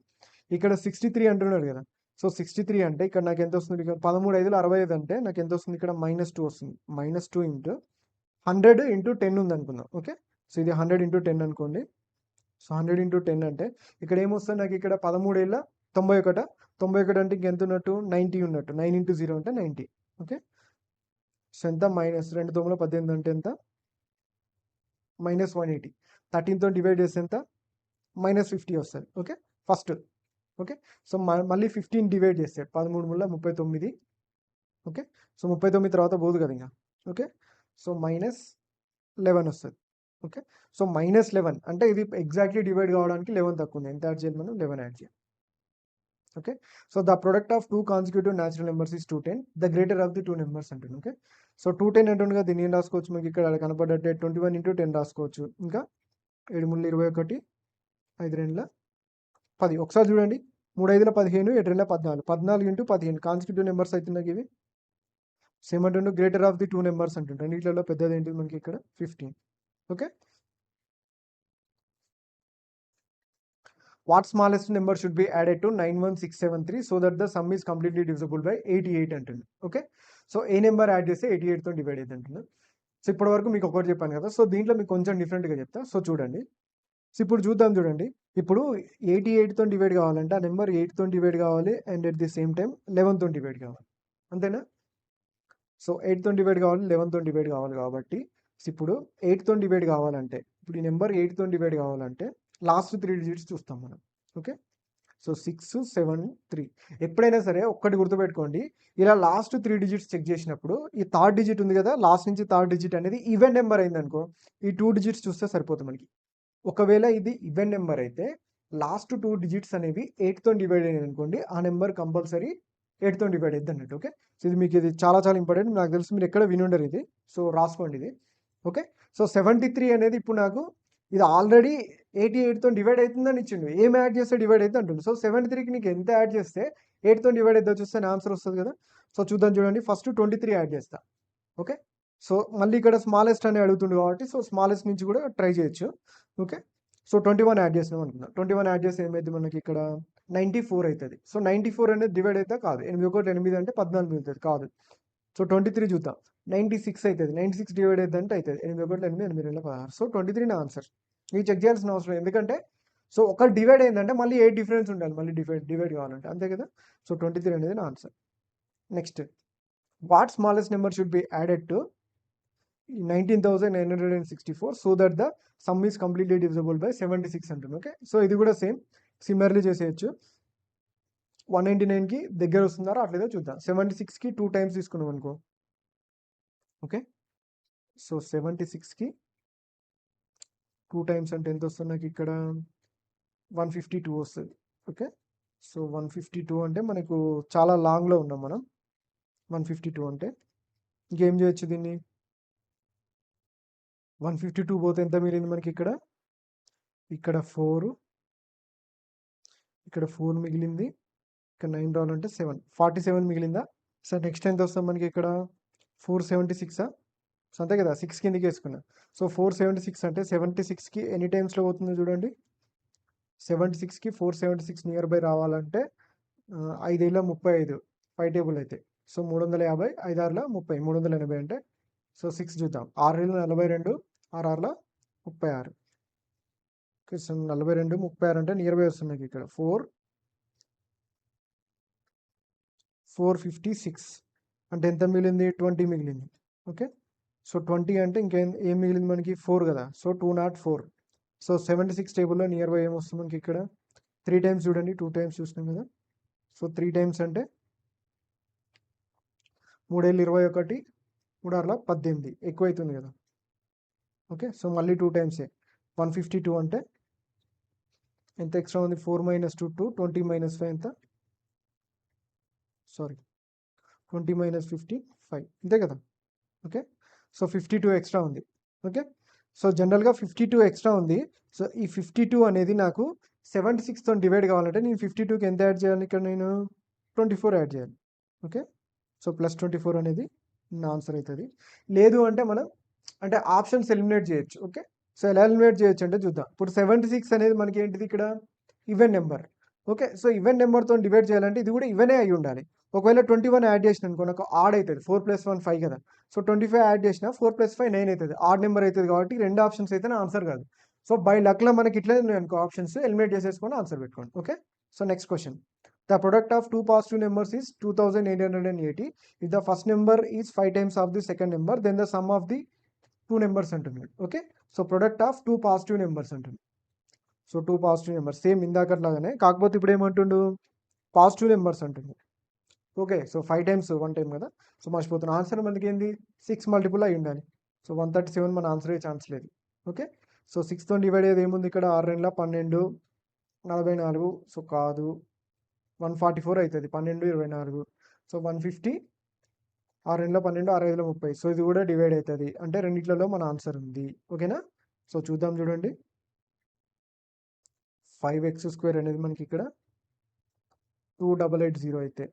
ఇక్కడ 63 అంటున్నాడు కదా, సో 63 అంటే ఇక్కడ నాకు ఎంత వస్తుంది, ఇక్కడ 13 5 65 అంటే నాకు ఎంత వస్తుంది, ఇక్కడ -2 వస్తుంది. -2 × 100 × 10 ఉంది అనుకుందాం. ఓకే, సో ఇది 100 × 10 అనుకోండి. సో 100 × 10 అంటే ఇక్కడ ఏమొస్తుంది, నాకు ఇక్కడ 13 ఏళ్ళ 91, 91 అంటే ఇంకెంత ఉన్నట్టు 90 ఉన్నట్టు, 9 × 0 అంటే 90. ఓకే, సో ఎంత -2 9 18 అంటే ఎంత -180. 13తో డివైడ్ చేస్తే ఎంత -50 వస్తుంది. Okay, first. ఓకే, సో మళ్ళీ 15 డివైడ్ చేస్తే 13 ముళ్ళ 39. ఓకే, సో 39 తర్వాత పోదు కదా ఇంకా. ఓకే, సో -11 వస్తుంది. ఓకే, సో -11 అంటే ఇది ఎగ్జాక్ట్లీ డివైడ్ కావడానికి 11 తక్కువ ఉంది. ఎంత యాడ్ చేయాలి మనం, 11 యాడ్ చేయాలి. Okay, so the product of 2 consecutive natural numbers is 210, the greater of the 2 numbers అంటుంది. ఓకే, సో 210 అంటుండగా దీన్ని ఏం రాసుకోవచ్చు, మీకు ఇక్కడ కనపడ్డట్టే 21 × 10 రాసుకోవచ్చు. ఇంకా 7 3 21, 5 2 10. ఒకసారి చూడండి, 3 5 15, 7 2 14, 14 × 15 కాన్సిక్యూటివ్ నెంబర్స్ అవుతున్నాయి ఇవి. సేమ్ అంటుండే గ్రేటర్ ఆఫ్ ది 2 నెంబర్స్ అంటుండే, రెండిట్లలో పెద్దది ఏంటి మనకి ఇక్కడ 15. Okay, what smallest number should be added to 91673 so that the sum is completely divisible by 88 అంటుంది. ఓకే, సో ఏ నెంబర్ యాడ్ చేస్తే 88తో డివైడ్ అయితే అంటుంది. సో ఇప్పటి వరకు మీకు ఒకటి చెప్పాను కదా, సో దీంట్లో మీకు కొంచెం డిఫరెంట్గా చెప్తా. సో చూడండి, సో ఇప్పుడు చూద్దాం. చూడండి, ఇప్పుడు 88తో డివైడ్ కావాలంటే ఆ నెంబర్ 8తో డివైడ్ కావాలి and at the same time 11తో డివైడ్ కావాలి, అంతేనా. సో 8తో డివైడ్ కావాలి, 11తో డివైడ్ కావాలి కాబట్టి ఇప్పుడు 8తో డివైడ్ కావాలంటే, ఇప్పుడు ఈ నెంబర్ 8తో డివైడ్ కావాలంటే లాస్ట్ 3 డిజిట్స్ చూస్తాం మనం. Okay, so 6 7 3. ఎప్పుడైనా సరే ఒక్కటి గుర్తుపెట్టుకోండి, ఇలా లాస్ట్ 3 డిజిట్స్ చెక్ చేసినప్పుడు ఈ థర్డ్ డిజిట్ ఉంది కదా, లాస్ట్ నుంచి థర్డ్ డిజిట్ అనేది ఈవెన్ నెంబర్ అయిందనుకో, ఈ 2 డిజిట్స్ చూస్తే సరిపోతుంది మనకి. ఒకవేళ ఇది ఈవెన్ నెంబర్ అయితే లాస్ట్ 2 డిజిట్స్ అనేవి 8తో డివైడ్ అయ్యాయి అనుకోండి, ఆ నెంబర్ కంపల్సరీ 8తో డివైడ్ అయ్యింది అన్నట్టు. ఓకే, సో ఇది మీకు ఇది చాలా చాలా ఇంపార్టెంట్, నాకు తెలుసు మీరు ఎక్కడ వినుండరు ఇది, సో రాసుకోండి ఇది. ఓకే, సో 73 అనేది ఇప్పుడు నాకు ఇది ఆల్రెడీ 88తో డివైడ్ అవుతుందని ఇచ్చిండు. ఏం యాడ్ చేస్తే డివైడ్ అవుతుంది అంటుండు. సో 73కి నీకు ఎంత యాడ్ చేస్తే 8తో డివైడ్ అవుతుందో చూస్తే నా ఆన్సర్ వస్తుంది కదా. సో చూద్దాం చూడండి. ఫస్ట్ 23 యాడ్ చేస్తా. ఓకే. సో మళ్ళీ ఇక్కడ స్మాలెస్ట్ అని అడుగుతుండు కాబట్టి సో స్మాలెస్ట్ నుంచి కూడా ట్రై చేయొచ్చు. ఓకే. సో 21 యాడ్ చేసినాం అనుకుందాం. 21 యాడ్ చేస్తే ఏమైంది మనకి ఇక్కడ 94 అవుతుంది. సో 94 అనేది డివైడ్ అయితే కాదు. 8 1 8 అంటే 14 అవుతుంది కాదు. సో 23 చూద్దాం. 96 అవుతుంది. 96 డివైడ్ అయితే అంటే అవుతుంది 8 1 8 8 2 16. సో 23 నా ఆన్సర్. ఇది చెక్ చేయాల్సిన అవసరం లేదు. ఎందుకంటే సో ఒకటి డివైడ్ అయిందంటే మళ్ళీ 8 డిఫరెన్స్ ఉండాలి. మళ్ళీ డివైడ్ కావాలంటే అంతే కదా. సో 23 అనేది నా answer. Next, what smallest number should be added to 19,964 so that the sum is completely divisible by 76 అంటుంది. ఓకే. సో ఇది కూడా సేమ్ సిమిలర్లీ చేసేయచ్చు. 199కి దగ్గర వస్తున్నారా అట్లేదో చూద్దాం. 76కి 2 టైమ్స్ తీసుకున్నాం అనుకో. ఓకే. సో 76కి 2 టైమ్స్ అంటే ఎంత వస్తుంది నాకు ఇక్కడ 152 వస్తుంది. ఓకే. సో 152 అంటే మనకు చాలా లాంగ్లో ఉన్నాం మనం. 152 అంటే ఇంకేం చేయొచ్చు దీన్ని. 152 పోతే ఎంత మిగిలింది మనకి ఇక్కడ 4, ఇక్కడ 4 మిగిలింది, ఇక్కడ 9 రావాలంటే 7, 47 మిగిలిందా. సో నెక్స్ట్ ఎంత వస్తుంది మనకి ఇక్కడ 476. సో అంతే కదా, 6 కిందకి వేసుకున్నా. సో 476 అంటే 76కి ఎన్ని టైమ్స్లో పోతుందో చూడండి. 76కి 476 నియర్ బై రావాలంటే 5 ఏళ్ళ 35 5 టేబుల్ అయితే. సో 350, 5 6ల 30, 380 అంటే సో 6 చూద్దాం. 6 ఏళ్ళ 42, 6 6ల 36. ఓకే. సో 42 36 అంటే నియర్ బై వస్తుంది ఇక్కడ 456 అంటే ఎంత మిగిలింది 20 మిగిలింది. ఓకే. సో 20 అంటే ఇంకేం ఏం మిగిలింది మనకి 4 కదా. సో 204. సో 76 టేబుల్లో నియర్ బై ఏమొస్తుంది మనకి ఇక్కడ 3 టైమ్స్ చూడండి. 2 టైమ్స్ చూసినాం కదా. సో 3 టైమ్స్ అంటే 3 ఏళ్ళు 21, 3 6ల 18 ఎక్కువ అవుతుంది కదా. ఓకే. సో మళ్ళీ 2 టైమ్సే 152 అంటే ఎంత ఎక్స్ట్రా ఉంది 4 - 2 2 20 - 5 ఎంత 20 - 50 5 అంతే కదా. ఓకే. సో 52 ఎక్స్ట్రా ఉంది. ఓకే. సో జనరల్గా 52 ఎక్స్ట్రా ఉంది. సో ఈ 52 అనేది నాకు 76తో డివైడ్ కావాలంటే నేను 52కి ఎంత యాడ్ చేయాలి ఇక్కడ నేను 24 యాడ్ చేయాలి. ఓకే. సో +24 అనేది నా ఆన్సర్ అవుతుంది. లేదు అంటే మనం అంటే ఆప్షన్స్ ఎలిమినేట్ చేయొచ్చు. ఓకే. సో ఎలా ఎలిమినేట్ చేయొచ్చు అంటే చూద్దాం. ఇప్పుడు 76 అనేది మనకి ఏంటిది ఇక్కడ even number. Okay. So even నెంబర్తో డివైడ్ చేయాలంటే ఇది కూడా ఈవెనే అయి ఉండాలి. ఒకవేళ 21 యాడ్ చేసిన అనుకో నాకు ఆడ్ అవుతుంది. 4 + 1 5 కదా. సో 25 యాడ్ చేసిన 4 + 5 9 అవుతుంది. ఆడ్ నెంబర్ అవుతుంది కాబట్టి 2 ఆప్షన్స్ అయితే నా ఆన్సర్ కాదు. సో బై లక్లో మనకి ఇట్లనే ఉన్నాయి అనుకో ఆప్షన్స్ ఎలిమినేట్ చేసేసుకొని ఆన్సర్ పెట్టుకోండి. Okay. So next question, the product of two positive numbers is 2880. If the first number is 5 times of the second number, then the sum of the two numbers అంటుంది. Okay. So product of 2 positive numbers అంటుంది. So 2 positive numbers same ఇందాకట్లాగానే, కాకపోతే ఇప్పుడు ఏమంటుండు positive numbers అంటుంది. Okay. So 5 times 1 time కదా. So మర్చిపోతున్నా answer మనకి ఏంది 6 multiple అయి ఉండాలి. సో 137 మన ఆన్సర్ అయ్యే ఛాన్స్ లేదు. ఓకే. సో 6తో డివైడ్ అయ్యేది ఏముంది ఇక్కడ 6 2 12 44. సో కాదు 144 అవుతుంది 12 24. సో 150 6 2 12 6 5 30. సో ఇది కూడా డివైడ్ అవుతుంది అంటే రెండిట్లలో మన ఆన్సర్ ఉంది. ఓకేనా. సో చూద్దాం చూడండి. 5x² అనేది మనకి ఇక్కడ 2880 అయితే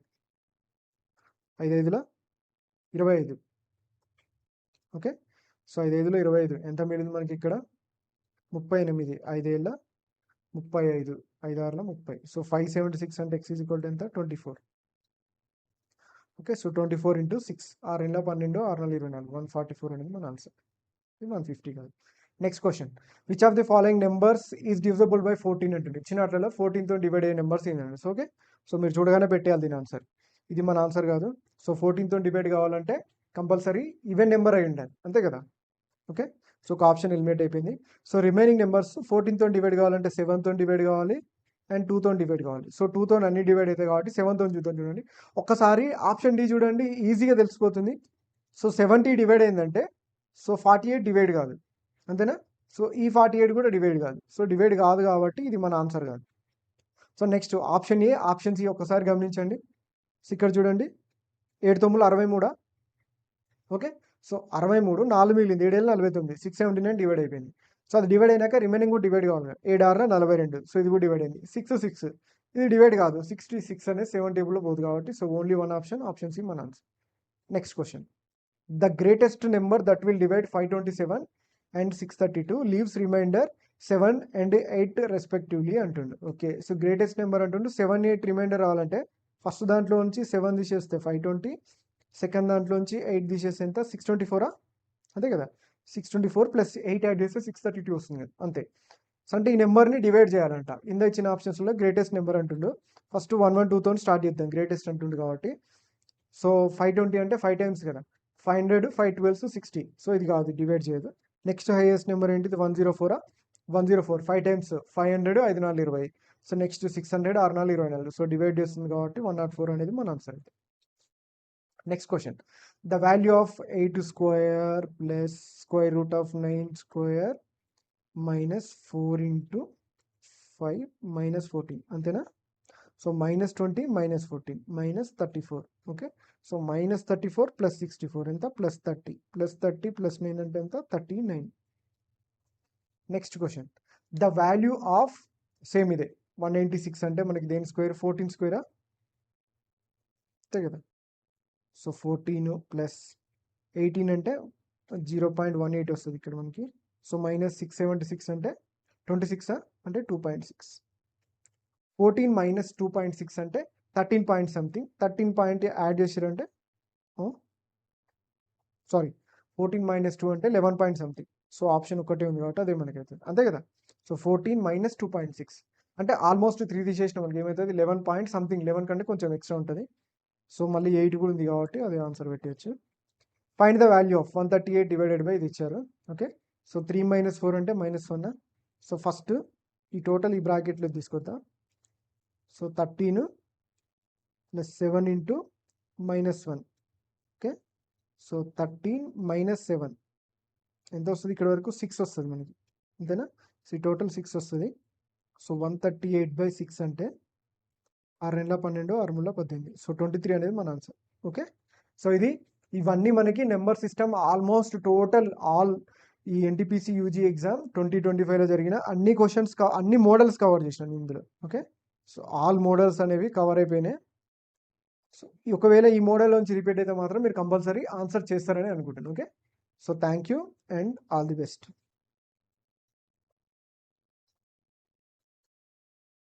5 5ల 25. ఓకే. సో 5 5ల 25 ఎంత మిగిలింది మనకి ఇక్కడ 38. 5 ఏళ్ళ 35, 5 6ల 30. సో 576 అంటే x = ఎంత 24. ఓకే. సో 24 × 6 6 2 12 6 4 24 144 అనేది మన ఆన్సర్. ఇది 150 కాదు. Next question, which of the following numbers is divisible by 14 అంటుంది. ఇచ్చిన వాటిలో 14తో డివైడ్ అయ్యే నెంబర్స్ ఏంటండి. So okay. సో మీరు చూడగానే పెట్టేయాలి దీని ఆన్సర్. ఇది మన ఆన్సర్ కాదు. సో 14తో డివైడ్ కావాలంటే కంపల్సరీ ఈవెన్ నెంబర్ అయి ఉండాలి అంతే కదా. ఓకే. సో ఒక ఆప్షన్ ఎలిమినేట్ అయిపోయింది. సో రిమైనింగ్ నెంబర్స్ 14తో డివైడ్ కావాలంటే 7తో డివైడ్ కావాలి అండ్ 2తో డివైడ్ కావాలి. సో 2తో అన్ని డివైడ్ అవుతాయి కాబట్టి 7తో చూద్దాం చూడండి. ఒక్కసారి ఆప్షన్ డి చూడండి, ఈజీగా తెలిసిపోతుంది. సో 70 డివైడ్ అయిందంటే సో 48 డివైడ్ కాదు అంతేనా. సో ఈ 48 కూడా డివైడ్ కాదు. సో డివైడ్ కాదు కాబట్టి ఇది మన ఆన్సర్ కాదు. So next option A, option C ఒక్కసారి గమనించండి. ఇక్కడ చూడండి 7 9 63. ఓకే. సో 63 4 మిగిలింది 7 49 679 డివైడ్ అయిపోయింది. సో అది డివైడ్ అయినాక రిమైనింగ్ కూడా డివైడ్ కావాలి. 7 6 42. సో ఇది కూడా డివైడ్ అయింది. 6 6 ఇది డివైడ్ కాదు. 66 అనేది 7 టేబుల్లో పోదు కాబట్టి so only one option, option C మన ఆన్సర్. Next question. The greatest number that will divide 527 and 632 leaves remainder 7 and 8 respectively అంటుండు. ఓకే, సో గ్రేటెస్ట్ నెంబర్ అంటుండు 7 8 రిమైండర్ రావాలంటే ఫస్ట్ దాంట్లో నుంచి 7 తీసేస్తే 520, సెకండ్ దాంట్లో నుంచి 8 తీసేస్తే ఎంత 624, అంతే కదా. 624 ప్లస్ 8 యాడ్ చేస్తే 632 వస్తుంది కదా, అంతే. సో అంటే ఈ నెంబర్ని డివైడ్ చేయాలంట. ఇంద ఇచ్చిన ఆప్షన్స్లో గ్రేటెస్ట్ నెంబర్ అంటుండు. ఫస్ట్ 1 1 2తో స్టార్ట్ చేద్దాం, గ్రేటెస్ట్ అంటుండు కాబట్టి. సో 520 అంటే 5 టైమ్స్ కదా, 500 5 12 60. సో ఇది కాదు, డివైడ్ చేయదు. నెక్స్ట్ హైయెస్ట్ నెంబర్ ఏంటిది 104, 104 5 times 500 5 4 20. So next 600 6 4 24. So divide చేస్తుంది కాబట్టి 104 అనేది మన ఆన్సర్. Next question. The value of 8 square plus square root of 9 square minus 4 into 5 minus 14, అంతేనా. సో -20 -14 -34. ఓకే, సో -34 ప్లస్ 64 ఎంత +30 +30 ప్లస్ 9 అంటే ఎంత 39. Next question. The value of same ఇదే 196 అంటే మనకి దేని స్క్వేర్ 14 స్క్వేరా, అంతే కదా. సో 14 ప్లస్ 18 అంటే 0.18 వస్తుంది ఇక్కడ మనకి. సో -676 అంటే 26 అంటే 2.6. 14 మైనస్ 2.6 అంటే 13 పాయింట్ సంథింగ్. 13 పాయింట్ యాడ్ చేసారంటే సారీ 14 మైనస్ 2 అంటే 11 పాయింట్ సంథింగ్. సో ఆప్షన్ ఒకటే ఉంది కాబట్టి అదే మనకి అవుతుంది, అంతే కదా. సో 14 మైనస్ 2.6 అంటే ఆల్మోస్ట్ 3 తీసేసిన మనకి ఏమవుతుంది 11 పాయింట్ సంథింగ్, 11 కంటే కొంచెం ఎక్స్ట్రా ఉంటుంది. సో మళ్ళీ 8 కూడా ఉంది కాబట్టి అదే ఆన్సర్ పెట్టవచ్చు. Find the value of 138 divided by ఇది ఇచ్చారు. ఓకే, సో 3 - 4 అంటే -1. సో ఫస్ట్ ఈ టోటల్ ఈ బ్రాకెట్లో తీసుకొద్దాం. So 13 plus 7 into -1. Okay, so 13 - 7 ఎంత వస్తుంది ఇక్కడ వరకు 6 వస్తుంది మనకి, అంతేనా. సో ఈ టోటల్ 6 వస్తుంది. సో 138/6 అంటే 6 12 6 18. సో 23 అనేది మన ఆన్సర్. ఓకే, సో ఇవన్నీ మనకి number system almost total all ఈ ఎన్టీపీసీ యూజీ ఎగ్జామ్ 2025లో జరిగిన అన్ని క్వశ్చన్స్ అన్ని మోడల్స్ కవర్ చేసినాను ఇందులో. ఓకే, సో ఆల్ మోడల్స్ అనేవి కవర్ అయిపోయినాయి. సో ఒకవేళ ఈ మోడల్ నుంచి రిపీట్ అయితే మాత్రం మీరు కంపల్సరీ ఆన్సర్ చేస్తారని అనుకుంటున్నాను. Okay, so thank you and all the best.